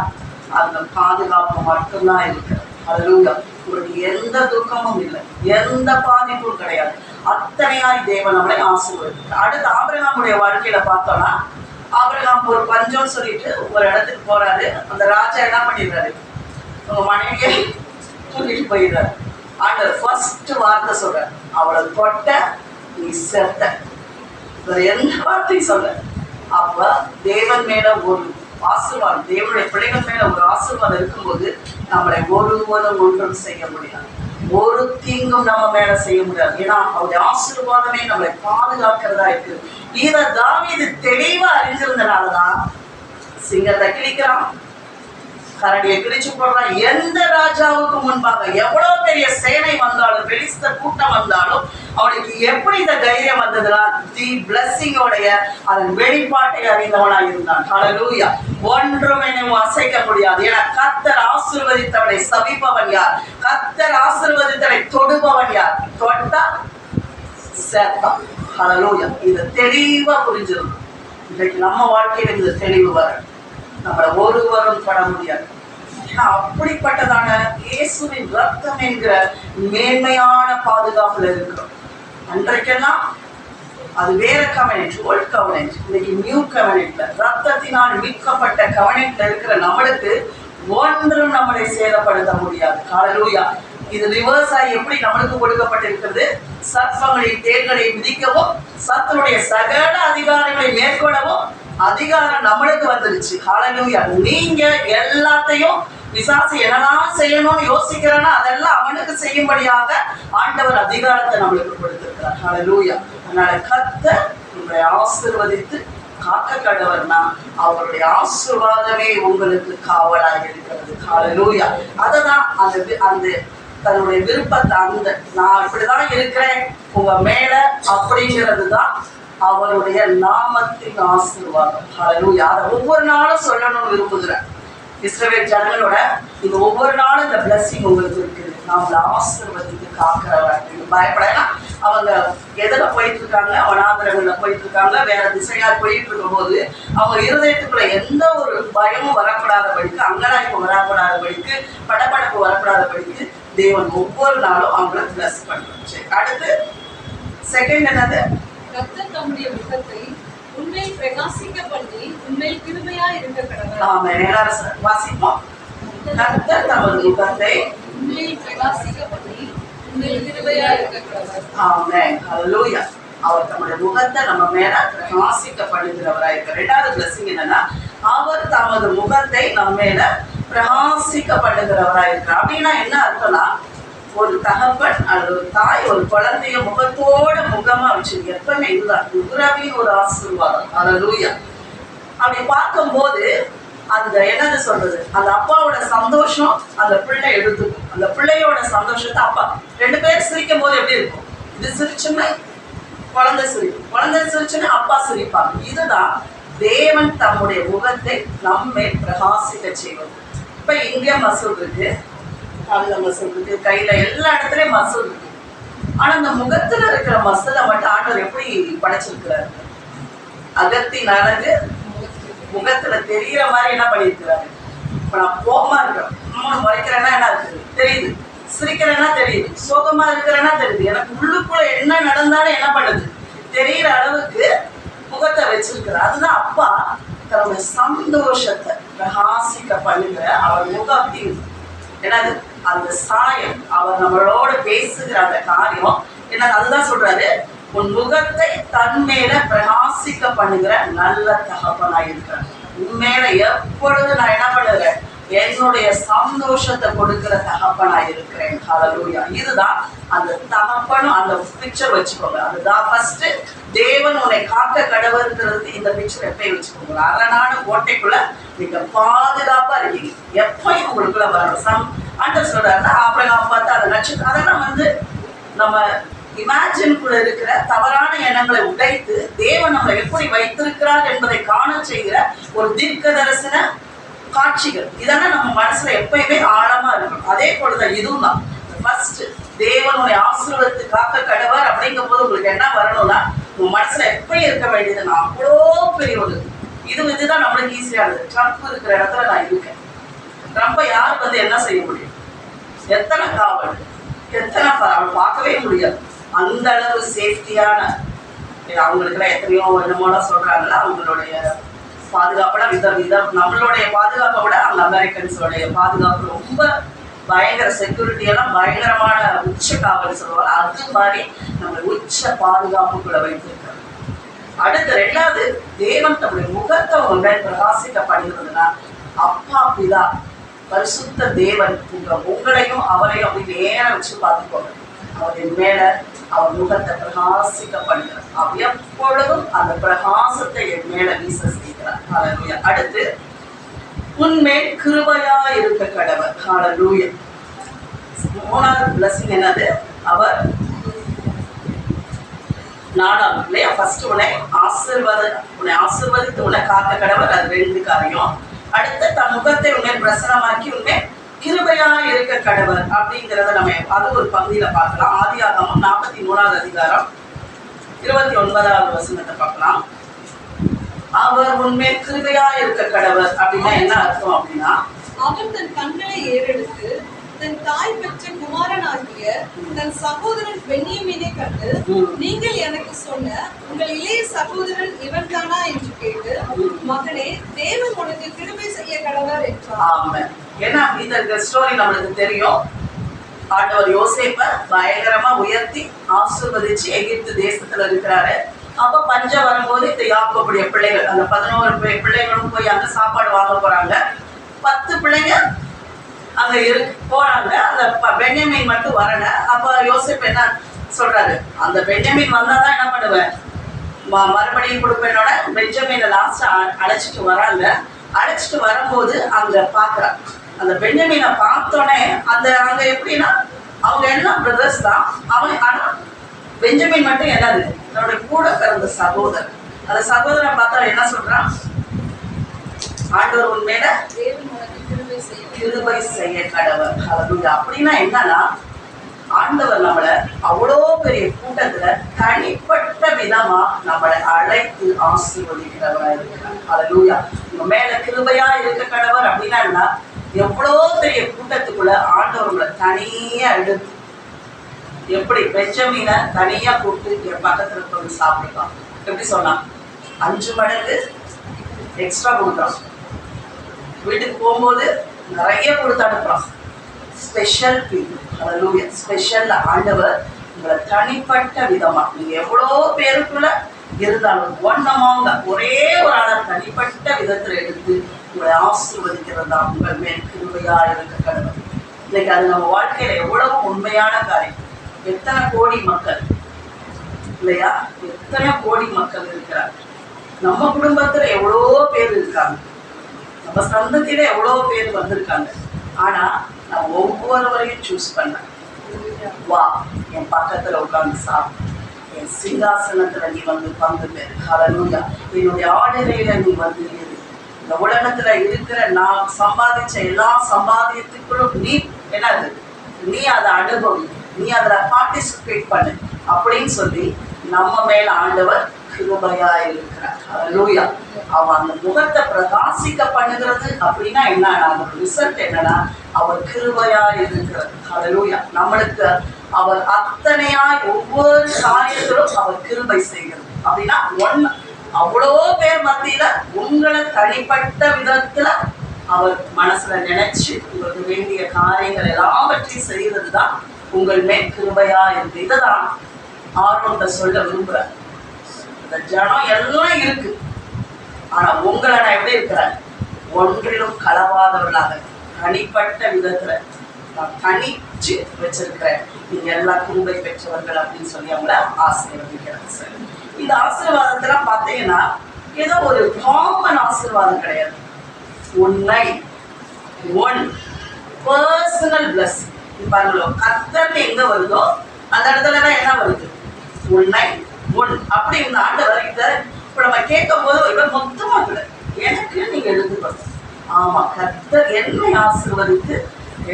அந்த பாதுகாப்பு மட்டும்தான் இருக்கிறது. ஹல்லேலூயா. உங்களுக்கு எந்த துக்கமும் இல்லை, எந்த பாதிப்பும் கிடையாது. அத்தனையாய் தேவன் நம்மளை ஆசீர்வதித்தார். அடுத்து ஆபிரகாமுடைய வாழ்க்கையில பார்த்தோம்னா, ஆபிரகாம் ஒரு பஞ்சம் சொல்லிட்டு ஒரு இடத்துக்கு போறாரு. அந்த ராஜா என்ன பண்ணிடுறாரு, உங்க மனைவியை தூக்கிட்டு போயிடுறாரு. ஆண்டவர் ஃபர்ஸ்ட் வார்த்தை சொல்ற, அவளை தொட்ட நீ செத்த. வேற எந்த வார்த்தையும் சொல்ல. அப்ப தேவன் மேல ஒரு ஆசீர்வாதம், தேவனுடைய பிள்ளைகள் மேல ஒரு ஆசீர்வாதம் இருக்கும்போது நம்மளை ஒருவரும் ஒன்றும் செய்ய முடியாது, ஒரு தீங்கும் நம்ம மேல செய்ய முடியாது. ஏன்னா அவருடைய ஆசீர்வாதமே நம்மளை பாதுகாக்கிறதா இருக்கு. இதை தாவீது தெளிவா அறிஞ்சிருந்தனாலதான் சிங்கத்தை கிழிக்கிறான், கரடியை கிழிச்சு போடுறான். எந்த ராஜாவுக்கு முன்பாக எவ்வளவு பெரிய சேனை வந்தாலும், பெலிஸ்தர் கூட்டம் வந்தாலும் அவனுக்கு எப்படி இந்த தைரியம் வந்ததுன்னா தி பிளஸிங்கோடைய அதன் வெளிப்பாட்டை அறிந்தவனா இருந்தான். ஹல்லேலூயா. ஒன்றும் என்னும் அசைக்க முடியாது. ஏன்னா கர்த்தர் ஆசீர்வதித்தவனை சபிப்பவன் யார்? கர்த்தர் ஆசீர்வதித்தவனை தொடுபவன் யார்? தொட்டா சேர்த்தான். ஹல்லேலூயா. இதை தெளிவா புரிஞ்சிடும். இன்றைக்கு நம்ம வாழ்க்கையில இந்த தெளிவு வர நம்மளை ஒருவரும் பட முடியாது. அப்படிப்பட்டதான இயேசுவின் ரத்தம் என்கிற மேன்மையான பாதுகாப்புல இருக்கிறோம். அன்றைக்கெல்லாம் அது வேற கவனென்ட், ஓல்ட் கவனென்ட். இன்னைக்கு நியூ கவனென்ட்ல ரத்தத்தினால் மீட்கப்பட்ட கவனென்ட்ல இருக்கிற நம்மளுக்கு ஒன்றும் நம்மளை சேதப்படுத்த முடியாது. ஹல்லேலூயா. இது ரிவர்ஸ் ஆகி எப்படி நம்மளுக்கு கொடுக்கப்பட்டிருக்கிறது, சர்ப்பங்களின் தேள்களை மிதிக்கவும் சத்துருடைய சகல அதிகாரங்களை மேற்கொள்ளவும் அதிகாரம் நம்மளுக்கு வந்துருச்சு. ஹல்லேலூயா. நீங்க எல்லாத்தையும் பிசாசு என்னெல்லாம் செய்யணும்னு யோசிக்கிறேன்னா அதெல்லாம் அவனுக்கு செய்யும்படியாக ஆண்டவர் அதிகாரத்தை நம்மளுக்கு கொடுத்திருக்கிறார். ஹல்லேலூயா. அதனால கர்த்தர் உங்களை ஆசீர்வதித்து காக்க கடவர்னா அவருடைய ஆசீர்வாதமே உங்களுக்கு காவலாக இருக்கிறது. ஹல்லேலூயா. அததான் அந்த தன்னுடைய விருப்பத்தை, அந்த நான் இப்படிதான் இருக்கிறேன் உங்க மேல அப்படிங்கிறது தான் அவருடைய நாமத்தின் ஆசீர்வாதம். ஹல்லேலூயா. அதை ஒவ்வொரு நாளும் சொல்லணும்னு விரும்புகிறேன். இஸ்ரவேல் ஜனங்களோட இது ஒவ்வொரு நாளும் இந்த பிளஸிங் உங்களுக்கு இருக்குது. நம்மளை ஆசீர்வதித்து காக்கிறவர். நீங்க பயப்படலாம், அவங்க எதில் போயிட்டு இருக்காங்க, வனாந்திரங்களில் போயிட்டு இருக்காங்க, வேற திசையா போயிட்டு இருக்கும் போது அவங்க இருதயத்துக்குள்ள எந்த ஒரு பயமும் வரக்கூடாதபடிக்கு, அங்கலாய்ப்பு வரக்கூடாதபடிக்கு, படபடப்பு வரக்கூடாதபடிக்கு தேவன் ஒவ்வொரு நாளும் அவங்கள பிளஸ் பண்ணுச்சு. அடுத்து செகண்ட் என்னது? கர்த்தர் தம்முடைய முகத்தை உண்மையில் பிரகாசிக்க பண்ணி உண்மையில் கிருபையா இருக்க கடவுள். ஆமென். எல்லாரும் வாசிப்போம். கர்த்தர் தமது முகத்தை உண்மையில் பிரகாசிக்க பண்ணி உண்மையில் கிருபையா இருக்க கடவுள். ஆமென். ஹல்லேலூயா. அவர் தம்முடைய முகத்தை நம்ம மேல பிரகாசிக்க பண்ணுகிறவராய் இருக்க. ரெண்டாவது பிளஸிங் என்னன்னா, அவர் தமது முகத்தை நம்ம மேல பிரகாசிக்க பண்ணுகிறவராய் இருக்கிறார். அப்படின்னா என்ன அர்த்தம்னா, ஒரு தகப்பன் அல்லது ஒரு தாய் ஒரு குழந்தைய முகத்தோட முகமா வச்சு எப்பவுமே இதுதான் உறவின் ஒரு ஆசீர்வாதம். ஹல்லேலூயா. அப்படி பார்க்கும்போது அந்த என்னது சொல்றது, அந்த அப்பாவோட சந்தோஷம் அந்த பிள்ளை எடுத்துக்கும். அந்த பிள்ளையோட சந்தோஷத்தை அப்பா ரெண்டு பேரும் சிரிக்கும் போது எப்படி இருக்கும்? இது சிரிச்சுன்னா குழந்தை சிரிக்கும், குழந்தை சிரிச்சுன்னா அப்பா சிரிப்பாங்க. இதுதான் தேவன் தம்முடைய முகத்தை நம்மை பிரகாசிக்க செய்வது. இப்ப இங்க மசூல் இருக்கு, காலில் மசூல் இருக்கு, கையில எல்லா இடத்துலயும் மசூல் இருக்கு. ஆனா அந்த முகத்துல இருக்கிற மசூலை மட்டும் ஆண்டவர் எப்படி படைச்சிருக்கிறாரு? அகத்தின் அழகு முகத்துல தெரியற மாதிரி என்ன பண்ணிருக்கிறாரு? இப்ப நான் கோபமா இருக்கிறேன், முறைக்கிறேன்னா என்ன இருக்குது தெரியுது, சிரிக்கிறேன்னா தெரியுது, சோகமா இருக்கிறேன்னா தெரியுது, எனக்கு உள்ளுக்குள்ள என்ன நடந்தாலும் என்ன பண்ணுது தெரிகிற அளவுக்கு முகத்தை வச்சிருக்கிறார். அதுதான் அப்பா தன்னுடைய சந்தோஷத்தை பிரகாசிக்க பண்ணுகிற அவர் முகத்தின் என்னது அந்த சாயம், அவர் நம்மளோட பேசுகிற அந்த காரியம் என்னது, அதுதான் சொல்றாரு, உன் முகத்தை தன்மேல பிரகாசிக்க பண்ணுகிற நல்ல தகப்பனாய் இருக்கிறேன். உண்மையில எப்பொழுது நான் என்ன பண்ணுறேன், என்னுடைய சந்தோஷத்தை கொடுக்கிற தகப்பனாய் இருக்கிறேன். ஹல்லேலூயா. இதுதான் அந்த தகப்பனும் அந்த பிக்சர் வச்சுக்கோங்க. அதுதான் ஃபர்ஸ்ட் தேவன் உன்னை காக்க கடவுள்ங்கிறது. இந்த பிக்சர் எப்பயும் வச்சுக்கோங்க. அரணான கோட்டைக்குள்ள நீங்க பாதுகாப்பா இருக்கீங்க. எப்பயும் உங்களுக்குள்ள வரணும். ஆண்டவர் சொல்றாரு, ஆபிரகாம் பார்த்து அந்த நட்சத்திரம் அதெல்லாம் நம்ம இமேஜின்குள்ள இருக்கிற தவறான எண்ணங்களை உடைத்து தேவன் நம்மளை எப்படி வைத்திருக்கிறார் என்பதை காண செய்கிற ஒரு தீர்க்க தரிசன காட்சிகள். இதெல்லாம் நம்ம மனசுல எப்பயுமே ஆழமா இருக்கணும். அதே போலதான் இதுவும் தான். ஃபர்ஸ்ட் தேவனுடைய ஆசீர்வாதத்தை காக்க கடவர் அப்படிங்கும் போது உங்களுக்கு என்ன வரணும்னா, உங்க மனசுல எப்பயும் இருக்க வேண்டியது, நான் அவ்வளோ பெரிய ஒரு இதுதான் நம்மளுக்கு ஈஸியானது. ட்ரம்ப் இருக்கிற இடத்துல நான் இருக்கேன். ட்ரம்பை யார் என்ன செய்ய முடியும்? எத்தனை காவல், எத்தனை அவள் பார்க்கவே முடியாது. அந்த அளவு சேஃப்டியான அவங்களுக்குலாம் எத்தனையோ என்னமோலாம் சொல்றாங்கல்ல, அவங்களுடைய பாதுகாப்புலாம் விதம் நம்மளுடைய பாதுகாப்பை விட அந்த அமெரிக்கன்ஸோடைய பாதுகாப்பு ரொம்ப பயங்கர, செக்யூரிட்டி எல்லாம் பயங்கரமான உச்ச காவல் சொல்லுவாங்க. அது மாதிரி நம்ம உச்ச பாதுகாப்புக்குள்ள வைத்திருக்கிறோம். அடுத்து ரெண்டாவது, தேவன் தம்முடைய முகத்தை உங்கள் பிரகாசிக்கப்படுகிறதுனா, அப்பா பிதா பரிசுத்த தேவன் உங்களையும் அவரையும் அப்படி நேரம் வச்சு பார்த்துக்கோங்க. அவரின் மேல அவர் முகத்தை பிரகாசிக்கப்படுகிறார். அவர் எப்பொழுதும் அந்த பிரகாசத்தை என் மேல வீச செய்கிறார். ஹல்லேலூயா. அடுத்து, உன்மேல் கிருபையா இருக்க கடவர். ஹல்லேலூயா. மூணாவது பிளஸிங் என்னது? அவர் நாடாளும் இல்லையா? ஃபர்ஸ்ட் உன்னை ஆசீர்வதித்து உன்னை காக்க கடவர். அது ரெண்டு காரியம். அடுத்து, தன் முகத்தை உன்னை பிரசனமாக்கி உன்னை கிருபையா இருக்க கடவர் அப்படிங்கிறத நம்ம அது ஒரு பகுதியில பார்க்கலாம். ஆதியாகமம் 43வது அதிகாரம் 29வது வசனத்தை பார்க்கலாம். அவர் உண்மையில் கிருபையா இருக்க கடவர் அப்படின்னா என்ன அர்த்தம் அப்படின்னா, அவன் தன் கண்களை ஏறெடுத்து தன் தாய் பெற்ற குமாரனாகிய தன் சகோதரன் பென்யமீனை கண்டு, நீங்கள் எனக்கு சொன்ன உங்கள் இளைய சகோதரன் இவன் தானா என்று கேட்டு, மகனே தேவன் உனக்கு கிருபை செய்ய கடவர் என்றார். ஆமாம். ஏன்னா இந்த ஸ்டோரி நம்மளுக்கு தெரியும். ஆண்டவர் யோசேப்பை பயங்கரமா உயர்த்தி ஆசீர்வதிச்சு எகிப்து தேசத்துல இருக்கிறாரு. அப்ப பஞ்சம் வரும்போது இந்த யாக்கோபுடைய பிள்ளைகள், அந்த 11 பிள்ளைகளும் போய் அங்க சாப்பாடு வாங்க போறாங்க. 10 பிள்ளைங்க அங்க போறாங்க. அந்த பென்யமீன் மட்டும் வரல. அப்ப யோசேப்பு என்ன சொல்றாரு, அந்த பென்யமீன் வந்தாதான் என்ன பண்ணுவேன், மறுபடியும் கொடுப்பேனோட பெஞ்சமீனை லாஸ்ட் அழைச்சிட்டு வராங்க. அழைச்சிட்டு வரும்போது அங்க பாக்குறாங்க. அந்த பென்யமீனை பார்த்தோன்னே அந்த அங்க எப்படின்னா அவங்க எல்லாம் பிரதர்ஸ் தான். ஆனா பெஞ்சமின் மட்டும் என்னது, தன்னுடைய கூட பிறந்த சகோதரன். அந்த சகோதரன் பார்த்தா என்ன சொல்றான், ஆண்டவர் உண்மையில கிருபை செய்ய கடவர். அப்படின்னா என்னன்னா, ஆண்டவர் நம்மள அவ்வளோ பெரிய கூட்டத்துல விதமா நம்மளை அழைத்து ஆசீர்வதிக்கிறவராக இருக்கிறார். ஹல்லேலூயா. உங்க மேல கிருபையா இருக்க கடவர் அப்படின்னா எவ்வளோ பெரிய கூட்டத்துக்குள்ள ஆண்டவர் உங்களை தனியா எடுத்து, எப்படி பெஞ்சமீனை தனியா கூப்பிட்டு என் பக்கத்துல இருக்கவங்க சாப்பிடலாம், எப்படி சொன்னான், 5 மடங்கு எக்ஸ்ட்ரா கொடுக்குறான். வீட்டுக்கு போகும்போது நிறைய கொடுத்து அனுப்புறான். Special people. ஹல்லேலூயா. ஸ்பெஷல் ஆண்டவர் உங்களை தனிப்பட்ட விதமா, நீங்க எவ்வளோ பேருக்குள்ள இருந்தாலும் ஒன்னமாங்க ஒரே ஒரு ஆளை தனிப்பட்ட விதத்துல எடுத்து உங்களை ஆசீர்வதிக்கிறது தான் உங்கள் மேல் கிருபையா இருக்க கடவுள். இன்னைக்கு அது நம்ம வாழ்க்கையில எவ்வளவு உண்மையான காரியம். எத்தனை கோடி மக்கள் இல்லையா, எத்தனை கோடி மக்கள் இருக்கிறார். நம்ம குடும்பத்துல எவ்வளோ பேர் இருக்காங்க, நம்ம சந்தத்தில எவ்வளோ பேர் வந்திருக்காங்க. ஆனா நான் ஒவ்வொருவரையும் சூஸ் பண்ணேன். வா, என் பக்கத்துல உட்கார்ந்து சாப்பிடு, என் சிங்காசனத்துல நீ வந்து பங்கு பெறு. ஹல்லேலூயா. என்னுடைய ஆளுகையில நீ வந்து இரு. இந்த உலகத்துல இருக்கிற நான் சம்பாதிச்ச எல்லா சம்பாதியத்துக்குள்ளும் நீ என்னது, நீ அதை அனுபவி, நீ அதுல பார்ட்டிசிபேட் பண்ணு அப்படின்னு சொல்லி நம்ம மேல ஆண்டவர் கிருபையா இருக்கிறார். ஹல்லேலூயா. அவன் அந்த முகத்தை பிரகாசிக்க பண்ணுகிறது அப்படின்னா என்ன, அதோட ரிசல்ட் என்னன்னா அவர் கிருபையா இருக்கிறார். ஹல்லேலூயா. நம்மளுக்கு அவர் அத்தனையாய் ஒவ்வொரு காரியத்திலும் அவர் கிருபை செய்கிறது அப்படின்னா அவ்வளோ பேர் மத்தியில உங்களை தனிப்பட்ட விதத்துல அவர் மனசுல நினைச்சு உங்களுக்கு வேண்டிய காரியங்கள் எல்லாவற்றையும் செய்யறது தான் உங்கள் மேல் கிருபையா இருக்கு. இதுதான் ஆர்வத்தை சொல்ல விரும்புறேன். இந்த ஜனம் எல்லாம் இருக்கு, ஆனா உங்களை நான் எப்படி இருக்கிறேன், ஒன்றிலும் கலவாதவர்களாக தனிப்பட்ட விதத்துல நான் தனிச்சு வச்சிருக்கிறேன். நீங்க எல்லா கிருபை பெற்றவர்கள் அப்படின்னு சொல்லி அவங்கள ஆசீர்வதிக்கிறேன். சரி, இந்த ஆசீர்வாதத்துல பாத்தீங்கன்னா ஏதோ ஒரு காமன் ஆசீர்வாதம் கிடையாது. உண்மை, பர்சனல் பிளஸிங். பாருங்களோ, கர்த்தர்னு எங்க வருதோ அந்த இடத்துலதான் என்ன வருது, உண்மை, அப்படி இந்த ஆண்டவர் இதை இப்ப நம்ம கேட்கும் போது இவ மொத்தமா இல்லை, எனக்கு நீங்க எடுத்துக்கணும். ஆமா, கர்த்தர் என்னை ஆசீர்வதித்து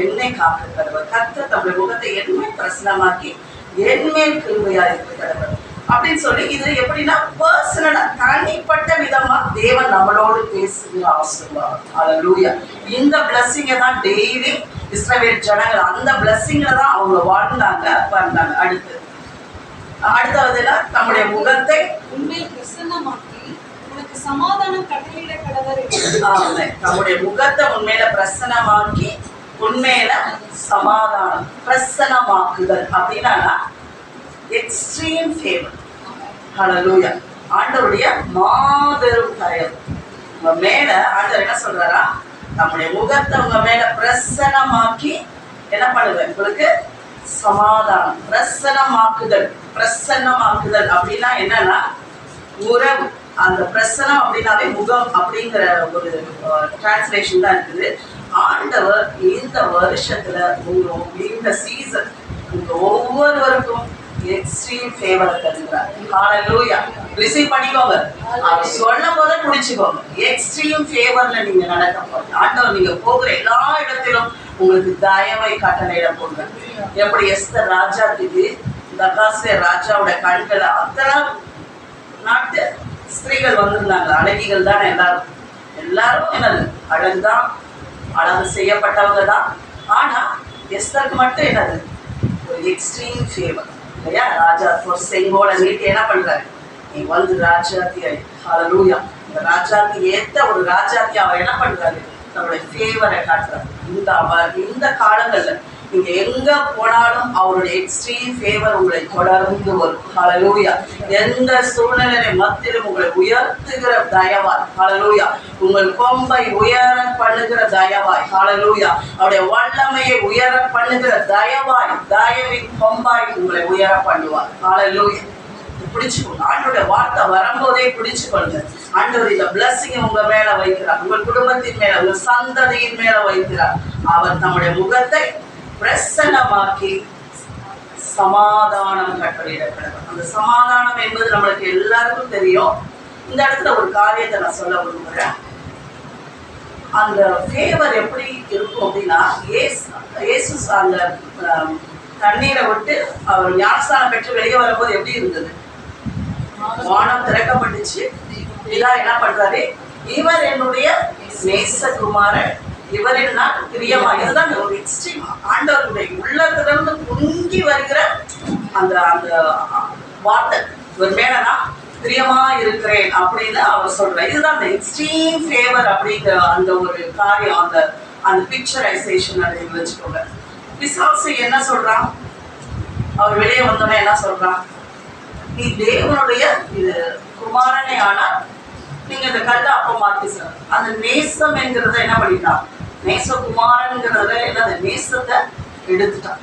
என்னை காக்க கடவர். கர்த்தர் தம்முடைய முகத்தை என்னை பிரசனமாக்கி என்மேல் கிருபையா இருக்க கடவர் அப்படின்னு சொல்லி இது எப்படின்னா பர்சனலா தனிப்பட்ட விதமா தேவன் நம்மளோடு பேசுகிற ஆசீர்வாதம். ஹல்லேலூயா. இந்த பிளஸிங்கை தான் டெய்லி இஸ்ரவேல் ஜனங்கள் அந்த பிளஸிங்ல தான் அவங்க வாழ்ந்தாங்க வந்தாங்க. அடுத்ததுல நம்முடைய முகத்தை உண்மையில் பிரசன்னமாக்கி உனக்கு சமாதானம் கட்டளையிட கடவர். நம்முடைய முகத்தை உண்மையில பிரசன்னமாக்கி உண்மையில சமாதானம் பிரசன்னமாக்குதல் அப்படின்னா எக்ஸ்ட்ரீம் ஃபேவர். ஹல்லேலூயா. ஆண்டவருடைய மாபெரும் தயவு உங்க மேல. ஆண்டவர் என்ன சொல்றாரா, நம்முடைய முகத்தை உங்க மேல பிரசன்னமாக்கி என்ன பண்ணுவேன், உங்களுக்கு சமாதானம். பிரசன்னமாக்குதல் அப்படின்னா என்னன்னா உறவு. அந்த பிரசனம் அப்படின்னாவே முகம் அப்படிங்கிற ஒரு டிரான்ஸ்லேஷன் தான் இருக்குது. ஆண்டவர் இந்த வருஷத்துல இந்த சீசன் உங்க ஒவ்வொருவருக்கும் எக்ஸ்ட்ரீம் ஃபேவர் தருகிறார். ஹல்லேலூயா. ரிசீவ் பண்ணிக்கோங்க. அவர் சொல்லும் போது பிடிச்சுக்கோங்க. எக்ஸ்ட்ரீம் ஃபேவர்ல நீங்க நடக்க போறீங்க. ஆண்டவர் நீங்க போகிற எல்லா இடத்திலும் உங்களுக்கு தயவை கட்டளையிட போங்க. எப்படி எஸ்தர் ராஜாத்துக்கு தகாசே ராஜாவோட கண்களை அத்தனை நாட்டு ஸ்திரீகள் வந்திருந்தாங்க. அழகிகள் தானே எல்லாரும் என்னது அழகுதான், அழகு செய்யப்பட்டவங்க தான். ஆனா எஸ்தருக்கு மட்டும் என்னது ஒரு எக்ஸ்ட்ரீம் ஃபேவர் இல்லையா. ராஜா செங்கோல நீட்டி என்ன பண்றாரு, நீ வந்து ராஜாத்தி. ஹல்லேலூயா. இந்த ராஜாத்தி ஏத்த ஒரு ராஜாத்தி அவர் என்ன பண்றாரு, தன்னுடைய ஃபேவரை காட்டுறாரு. இந்த காலங்கள்ல நீங்க எங்க போனாலும் அவருடைய எக்ஸ்ட்ரீம் ஃபேவர் உங்களை தொடர்ந்து வரும். ஹல்லேலூயா. எந்த சூழ்நிலை மத்தியிலும் உங்களை உயர்த்துகிற தயவாய். ஹல்லேலூயா. உங்கள் கொம்பை உயர பண்ணுகிற தயவாய். ஹல்லேலூயா. அவருடைய வல்லமையை உயர பண்ணுகிற தயவாய், தயவின் கொம்பாய் உங்களை உயர பண்ணுவார். ஹல்லேலூயா. பிடிச்சுக்கோங்க. ஆண்டோட வார்த்தை வரும்போதே பிடிச்சுக்கொள்ளுங்க. ஆண்டவர் இந்த பிளஸிங் உங்க மேல வைக்கிறார், உங்கள் குடும்பத்தின் மேல, உங்கள் சந்ததியின் மேல வைக்கிறார். அவர் நம்முடைய முகத்தை பிரசன்னமாக்கி சமாதானம் கட்டளையிடப்படுவார். அந்த சமாதானம் என்பது நம்மளுக்கு எல்லாருக்கும் தெரியும். இந்த இடத்துல ஒரு காரியத்தை நான் சொல்ல விரும்புகிறேன். அந்த ஃபேவர் எப்படி இருக்கும் அப்படின்னா, இயேசு அந்த தண்ணீரை விட்டு அவர் ஞானஸ்தானம் பெற்று வெளியே வரும்போது எப்படி இருந்தது, வானம் திறக்கப்பட்டுச்சு. இதா என்ன பண்றாரு, இவர் என்னுடைய நேசகுமாரன், இவரின் நான் பிரியமா. இதுதான் ஒரு எக்ஸ்ட்ரீம் ஆண்டவருடைய உள்ளத்திலிருந்து பொங்கி வருகிற அந்த அந்த வார்த்தை, இவர் மேல நான் பிரியமா இருக்கிறேன் அப்படின்னு அவர் சொல்றார். இதுதான் அந்த எக்ஸ்ட்ரீம் ஃபேவர் அப்படிங்கிற அந்த ஒரு காரியம், அந்த அந்த பிக்சரைசேஷன் அதை வச்சுக்கோங்க. பிசாசு என்ன சொல்றான், அவர் வெளியே வந்தோடனே என்ன சொல்றான், நீ தேவனுடைய இது குமாரனே ஆனால் நீங்க இந்த கல்லை அப்பமாக்கி சார். அந்த நேசம் என்கிறத என்ன பண்ணிட்டான், நேசகுமாரன்கிறத என்னது நேசத்தை எடுத்துட்டான்.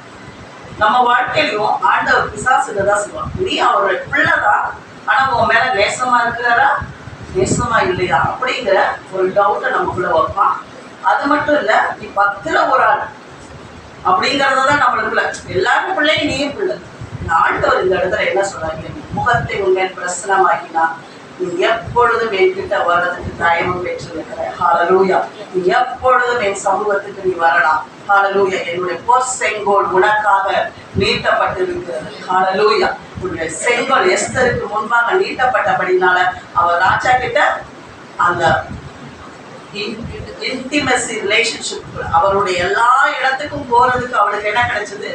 நம்ம வாழ்க்கையிலும் ஆண்டவர் பிசாசுல தான் சொல்லுவான், நீ அவருடைய பிள்ளைதான், ஆனா உன் மேல நேசமா இருக்கிறாரா நேசமா இல்லையா அப்படிங்கிற ஒரு டவுட்டை நமக்குள்ள வைப்பான். அது மட்டும் இல்ல, நீ 10ல் ஒரு ஆள் அப்படிங்கறதான் நம்மளுக்குள்ள. எல்லாரும் பிள்ளையும் நீயும் பிள்ளை. ஆண்டவர் இந்த இடத்துல என்ன சொல்றாங்க, முகத்தை உங்கள் பிரசனமாக்கினா நீ எப்பொழுதும் என்கிட்ட வர்றதுக்கு தயமம் பெற்றிருக்கிற. ஹல்லேலூயா. நீ எப்பொழுதும் என் சமூகத்துக்கு நீ வரலாம். ஹல்லேலூயா. என்னுடைய பொற்செங்கோல் உனக்காக நீட்டப்பட்டிருக்கிறது. ஹல்லேலூயா. உன்னுடைய செங்கோல் எஸ்தருக்கு முன்பாக நீட்டப்பட்டபடினால அவர் ராஜா கிட்ட அந்த இன்டிமசி ரிலேஷன்ஷிப், அவருடைய எல்லா இடத்துக்கும் போறதுக்கு அவளுக்கு என்ன கிடைச்சது,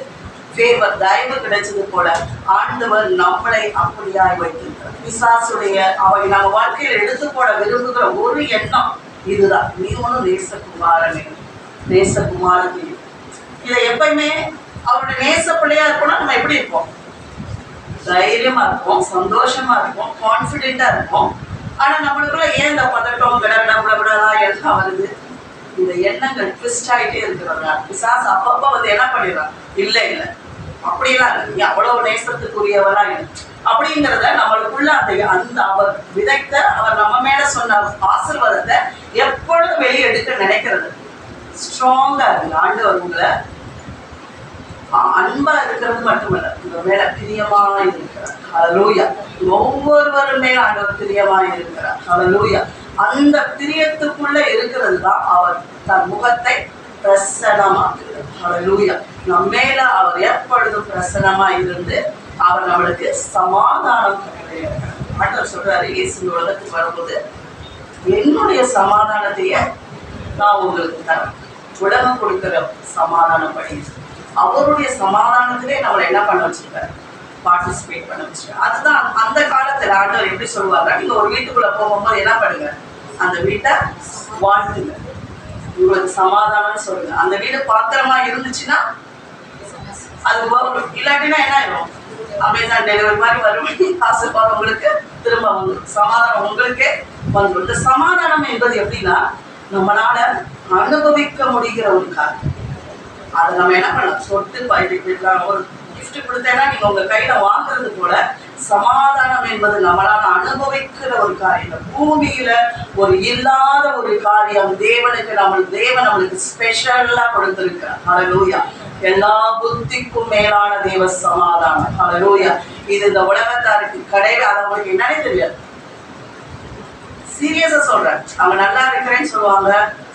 ஃபேவர், தயவு கிடைச்சது போல ஆண்டவர் நம்மளை அப்படியாய் வைத்திருக்கிறார். பிசாசுடைய அவை நம்ம வாழ்க்கையில் எடுத்து போட விரும்புகிற ஒரு எண்ணம் இதுதான், நீ ஒன்றும் நேசகுமாரனே நேசகுமாரனே. இதை எப்பயுமே அவருடைய நேச பிள்ளையா இருக்கணும்னா நம்ம எப்படி இருப்போம், தைரியமா இருப்போம், சந்தோஷமா இருப்போம், கான்ஃபிடென்ட்டா இருப்போம். ஆனா நம்மளுக்குள்ள ஏன் இந்த பதட்டம் விடவிடா எல்லாம் வருது, இந்த எண்ணங்கள் ட்விஸ்ட் ஆகிட்டே இருக்கிறாங்க. பிசாசு அப்பப்போ வந்து என்ன பண்ணிடுறான், இல்லை இல்லை அப்படிலாம் இல்லை, நீ அவ்வளவு நேசத்துக்குரியவரா இல்லை அப்படிங்கிறத நம்மளுக்குள்ள அந்த அவர் விதைத்த, அவர் நம்ம மேல சொன்ன ஆசீர்வாதத்தை எப்பொழுதும் வெளியே எடுக்க நினைக்கிறது. ஸ்ட்ராங்கா இருக்கு. ஆண்டவர் உங்களை அன்பா இருக்கிறது மட்டுமல்ல, உங்க மேல பிரியமா இருக்கிறார். ஹல்லேலூயா. ஒவ்வொருவரும் மேல ஆண்டவர் பிரியமா இருக்கிறார். ஹல்லேலூயா. அந்த பிரியத்துக்குள்ள இருக்கிறது தான் அவர் தன் முகத்தை பிரசன்னமாக்குகிறார். ஹல்லேலூயா. நம்ம மேல அவர் எப்பொழுதும் பிரசன்னமா இருந்து அவர் நம்மளுக்கு சமாதானம் கிடைக்கிறார். ஆண்டவர் சொல்றாரு, இயேசு உலகத்துக்கு வரும்போது என்னுடைய சமாதானத்தையே நான் உங்களுக்கு தரேன். உலகம் கொடுக்கிற சமாதானம் படி அவருடைய சமாதானத்திலே நம்மளை என்ன பண்ண வச்சிருக்காரு, பார்ட்டிசிபேட் பண்ண வச்சிருக்காரு. அதுதான் அந்த காலத்துல ஆண்டவர் எப்படி சொல்லுவாங்க, நீங்க ஒரு வீட்டுக்குள்ள போகும்போது என்ன பண்ணுங்க, அந்த வீட்டை வாழ்த்துங்க, உங்களுக்கு சமாதானம் சொல்லுங்க. அந்த வீடு பாத்திரமா இருந்துச்சுன்னா அது வரும், இல்லாட்டினா என்ன ஆயிடும், அமேசான் டெலிவரி மாதிரி வரும், காசு பார்க்க உங்களுக்கு திரும்ப வந்துடும், சமாதானம் உங்களுக்கே வந்துடும். இந்த சமாதானம் என்பது எப்படின்னா நம்மளால அனுபவிக்க முடிகிற ஒரு காரியம். அதை நம்ம என்ன பண்ணலாம், சொட்டு பாய்க்கலாம், ஒரு கிஃப்ட் கொடுத்தேன்னா நீங்க உங்க கையில வாங்குறது போல சமாதானம் என்பது நம்மளால அனுபவிக்கிற ஒரு காரியம். பூமியில ஒரு இல்லாத ஒரு காரியம் தேவனுக்கு தேவன் நம்மளுக்கு ஸ்பெஷலா கொடுத்திருக்கிறார். ஹல்லேலூயா. எல்லா புத்திக்கும் மேலான தேவ சமாதானம். ஹல்லேலூயா. இது இந்த உலகத்தாருக்கு கிடையாது. அது அவங்களுக்கு என்னன்னே தெரியாது. சீரியஸா சொல்றேன், அவங்க நல்லா இருக்கிறேன்னு சொல்லுவாங்க,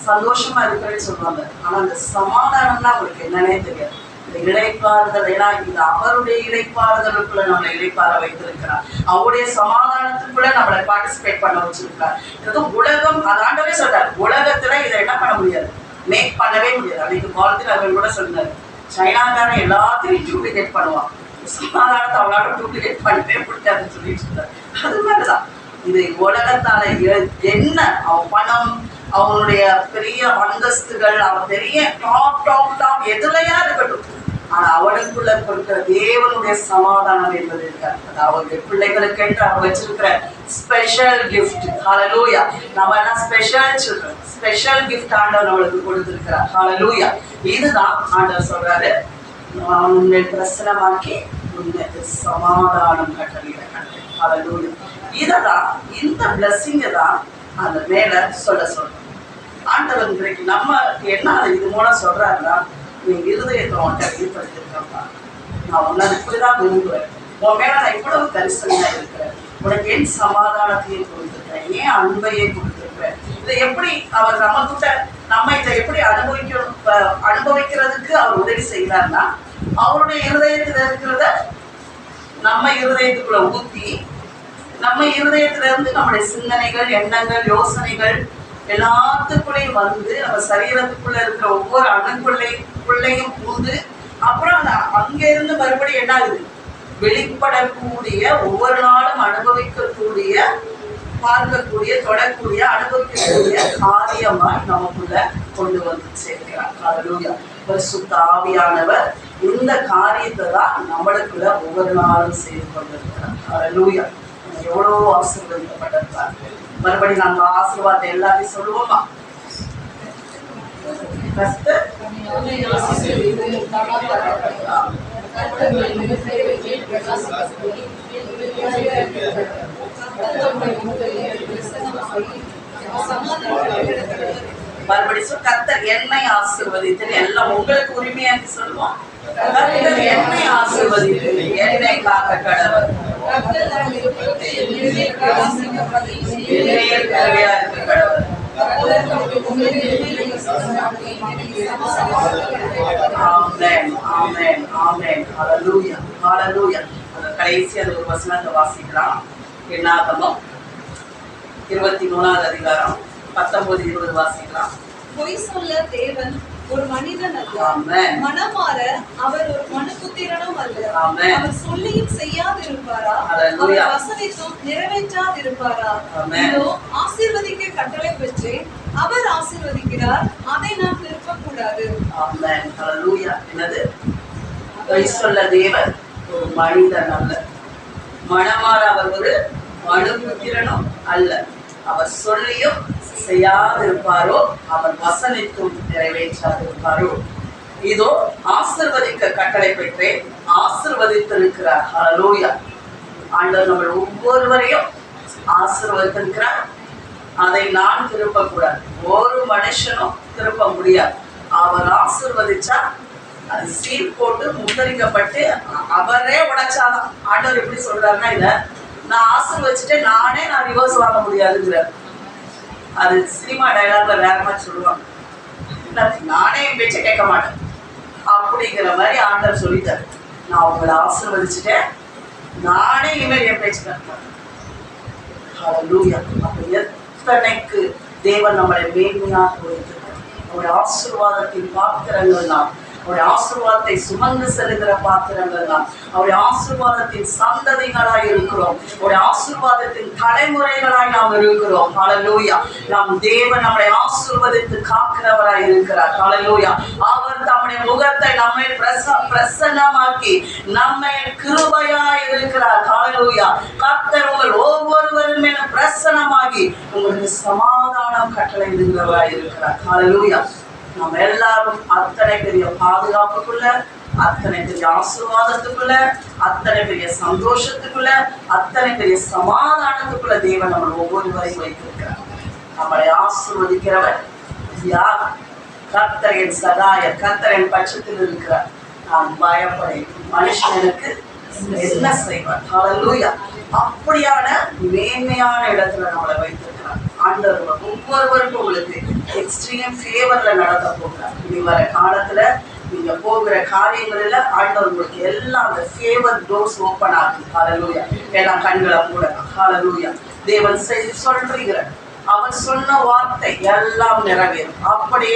சந்தோஷமா இருக்கிறேன்னு சொல்லுவாங்க, ஆனா அந்த சமாதானம்னா அவங்களுக்கு என்னன்னே தெரியாது. இந்த இளைப்பாறுதல், ஏன்னா இது அவருடைய இளைப்பாறுதலுக்குள்ள நம்மளை இளைப்பாற வைத்திருக்கிறார். அவருடைய சமாதானத்துக்குள்ள நம்மளை பார்ட்டிசிபேட் பண்ண வச்சிருக்கிறார். இது உலகம், அது ஆண்டவே சொல்றாரு, உலகத்துல இதை என்ன பண்ண முடியாது, மேக் பண்ணவே முடியாது. அன்னைக்கு பாரதியில் அவர் கூட சொன்னாரு, சைனாக்காரன் எல்லாத்தையும் டூப்ளிகேட் பண்ணுவான், சமாதானத்தை அவங்களால டூப்ளிகேட் பண்ணவே முடியாதுன்னு சொல்லிட்டு இருந்தார். அது மாதிரிதான் இது உலகத்தால என்ன, அவன் பணம், அவனுடைய பெரிய அந்தஸ்துகள், அவன் பெரிய டாப் எதுலையா இருக்கட்டும், ஆனா அவனுக்குள்ள கொடுக்கிற தேவனுடைய சமாதானம் என்பது இருக்காது. அது அவருடைய பிள்ளைகளுக்கு என்று அவர் வச்சிருக்கிற ஸ்பெஷல் கிஃப்ட். ஹல்லேலூயா. நம்ம என்ன ஸ்பெஷல் சில்ட்ரன், ஸ்பெஷல் கிஃப்ட் ஆண்டவர் நம்மளுக்கு கொடுத்திருக்கிறார். ஹல்லேலூயா. இதுதான் ஆண்டவர் சொல்றாரு, நான் உன்னை பிரசனமாக்கி உன்னை சமாதானம் கட்டளையிட. ஹல்லேலூயா. இததான், இந்த பிளஸ்ஸிங்கை தான் அந்த மேல சொல்றோம். ஆண்டவர் இன்றைக்கு நம்ம என்ன இது மூலம் சொல்றாருன்னா, நீ இருதயத்தை உன்கிட்ட வெளிப்படுத்திருக்கப்பா, நான் உன்னை இப்படிதான் விரும்புகிறேன், உன் மேல நான் இவ்வளவு கரிசனையா இருக்கிறேன், உனக்கு ஏன் சமாதானத்தையே கொடுத்துருக்கிறேன், ஏன் அன்பையே கொடுத்துருக்கிறேன். இதை எப்படி அவர் நம்ம இதை எப்படி அனுபவிக்கிறதுக்கு அவர் உதவி செய்கிறார்னா, அவருடைய இருதயத்தில் இருக்கிறத நம்ம இருதயத்துக்குள்ள ஊற்றி நம்ம இருதயத்துல இருந்து நம்முடைய சிந்தனைகள், எண்ணங்கள், யோசனைகள் எல்லாத்துக்குள்ளேயும் வந்து நம்ம சரீரத்துக்குள்ள இருக்கிற ஒவ்வொரு அணுக்குள்ளையும் பூந்து அப்புறம் அங்க இருந்து மறுபடியும் என்ன ஆகுது, வெளிப்படக்கூடிய, ஒவ்வொரு நாளும் அனுபவிக்கக்கூடிய, பார்க்கக்கூடிய, தொடக்கூடிய, அனுபவிக்கக்கூடிய காரியமாய் நமக்குள்ள கொண்டு வந்து சேர்க்கிறார். ஹல்லேலூயா. பரிசுத்த ஆவியானவர் இந்த காரியத்தை தான் நம்மளுக்குள்ள ஒவ்வொரு நாளும் செய்து கொண்டிருக்கிறார். ஹல்லேலூயா. எவ்வளவு ஆசீர்வதிக்கப்பட்டிருக்கார். மறுபடியும் நம்ம ஆசீர்வாதத்தை எல்லாத்தையும் சொல்லுவோமா? மறுபடியும் கர்த்தர் என்னை ஆசீர்வதித்து, எல்லாம் உங்களுக்கு உரிமையாக்கி சொல்லுவோம். கர்த்தர் என்னை ஆசீர்வதித்து என்னை காக்க கடவர். கடைசி அந்த ஒரு வசனத்தை வாசிக்கலாம். என்னாகமம் 23வது அதிகாரம் 19-20 வாசிக்கலாம். பொய் சொல்ல தேவன் ஒரு மனிதன் அல்ல, மனமாற அவர் ஒரு மனுபுத்திரனும் அல்ல. அவர் சொல்லியும் செய்யாதிருப்பாரா? அவர் வசனித்தும் நிறைவேற்றாதிருப்பாரா? இதோ ஆசீர்வதிக்க கட்டளை பெற்றேன், அவர் ஆசீர்வதிக்கிறார், அதை நான் திருப்பக்கூடாது. என்னது? பொய் சொல்ல தேவன் ஒரு மனிதன் அல்ல, மனமாற அவர் ஒரு மனுபுத்திரனும் அல்ல. அவர் சொல்லியும் செய்யாதிருப்பாரோ, அவர் வசனித்தும் நிறைவேற்றாதிருப்பாரோ. இதோ ஆசீர்வதிக்க கட்டளை பெற்றேன், ஆசீர்வதித்திருக்கிறார். ஹல்லேலூயா. ஆண்டவர் நம்ம ஒவ்வொருவரையும் ஆசீர்வதித்திருக்கிறார். அதை நான் திருப்பக்கூடாது. ஒரு மனுஷனும் திருப்ப முடியாது. அவர் ஆசீர்வதிச்சா அது சீல் போட்டு முத்தரிக்கப்பட்டு அவரே உடைச்சாதான். ஆண்டவர் எப்படி சொல்றாருன்னா, இதை நான் ஆசீர்வதிச்சுட்டு நான் ரிவர்ஸ் வாங்க முடியாதுங்கிறார். அது சினிமா டைலாக்ல வேற மாதிரி சொல்லுவாங்க. நானே என் பேச்சை கேட்க மாட்டேன் அப்படிங்கிற மாதிரி ஆண்டவர் சொல்லிட்டாரு. நான் உங்களை ஆசீர்வதிச்சுட்டேன், நானே இனிமேல் என் பேச்சு கேட்க மாட்டேன். எத்தனைக்கு தேவன் நம்மளை மேன்மையாக வைத்திருக்கிறார். அவருடைய ஆசீர்வாதத்தின் பாத்திரங்கள் நாம், அவருடைய ஆசீர்வாதத்தை சுமந்து செல்கிற பாத்திரங்கள் தான். அவருடைய ஆசீர்வாதத்தின் சந்ததிகளாய் இருக்கிறோம். அவருடைய ஆசீர்வாதத்தின் தலைமுறைகளாய் நாம் இருக்கிறோம். ஹல்லேலூயா. நாம் தேவன் நம்மளை ஆசீர்வதித்து காக்கிறவராய் இருக்கிறார். ஹல்லேலூயா. அவர் தம்முடைய முகத்தை நம்மை பிரசன்னமாக்கி நம்மை கிருபையாய் இருக்கிறார். ஹல்லேலூயா. கர்த்தர் உங்கள் ஒவ்வொருவரும் மேலும் பிரசன்னமாகி உங்களுக்கு சமாதானம் கட்டளையிடுகிறவராய் இருக்கிறார். ஹல்லேலூயா. நம்ம எல்லாரும் அத்தனை பெரிய பாதுகாப்புக்குள்ள, அத்தனை பெரிய ஆசீர்வாதத்துக்குள்ள, அத்தனை பெரிய சந்தோஷத்துக்குள்ள, அத்தனை பெரிய சமாதானத்துக்குள்ள தேவன் நம்ம ஒவ்வொருவரையும் வைத்திருக்கிறார். நம்மளை ஆசீர்வதிக்கிறவர் யார்? கர்த்தரின் சகாயர், கர்த்தரின் பட்சத்தில் இருக்கிறார். நான் பயப்படேன், மனுஷன் எனக்கு என்ன செய்வார்? ஹல்லேலூயா. அப்படியான மேன்மையான இடத்துல நம்மளை வைத்திருக்கிறார். ஆண்டவர் ஒவ்வொருவருக்கும் உங்களுக்கு எக்ஸ்ட்ரீம் ஃபேவர்ல நடக்க போகிறார். இனி வர காலத்துல நீங்க போகிற காரியங்களில் ஆண்டவர் உங்களுக்கு எல்லாம் அந்த ஃபேவர் டோர்ஸ் ஓப்பன் ஆகும். ஹல்லேலூயா. எல்லாம் கண்களை மூடலாம். ஹல்லேலூயா. தேவன் சொல்றீங்க, அவர் சொன்ன வார்த்தை எல்லாம் நிறைவேறும். அப்படியே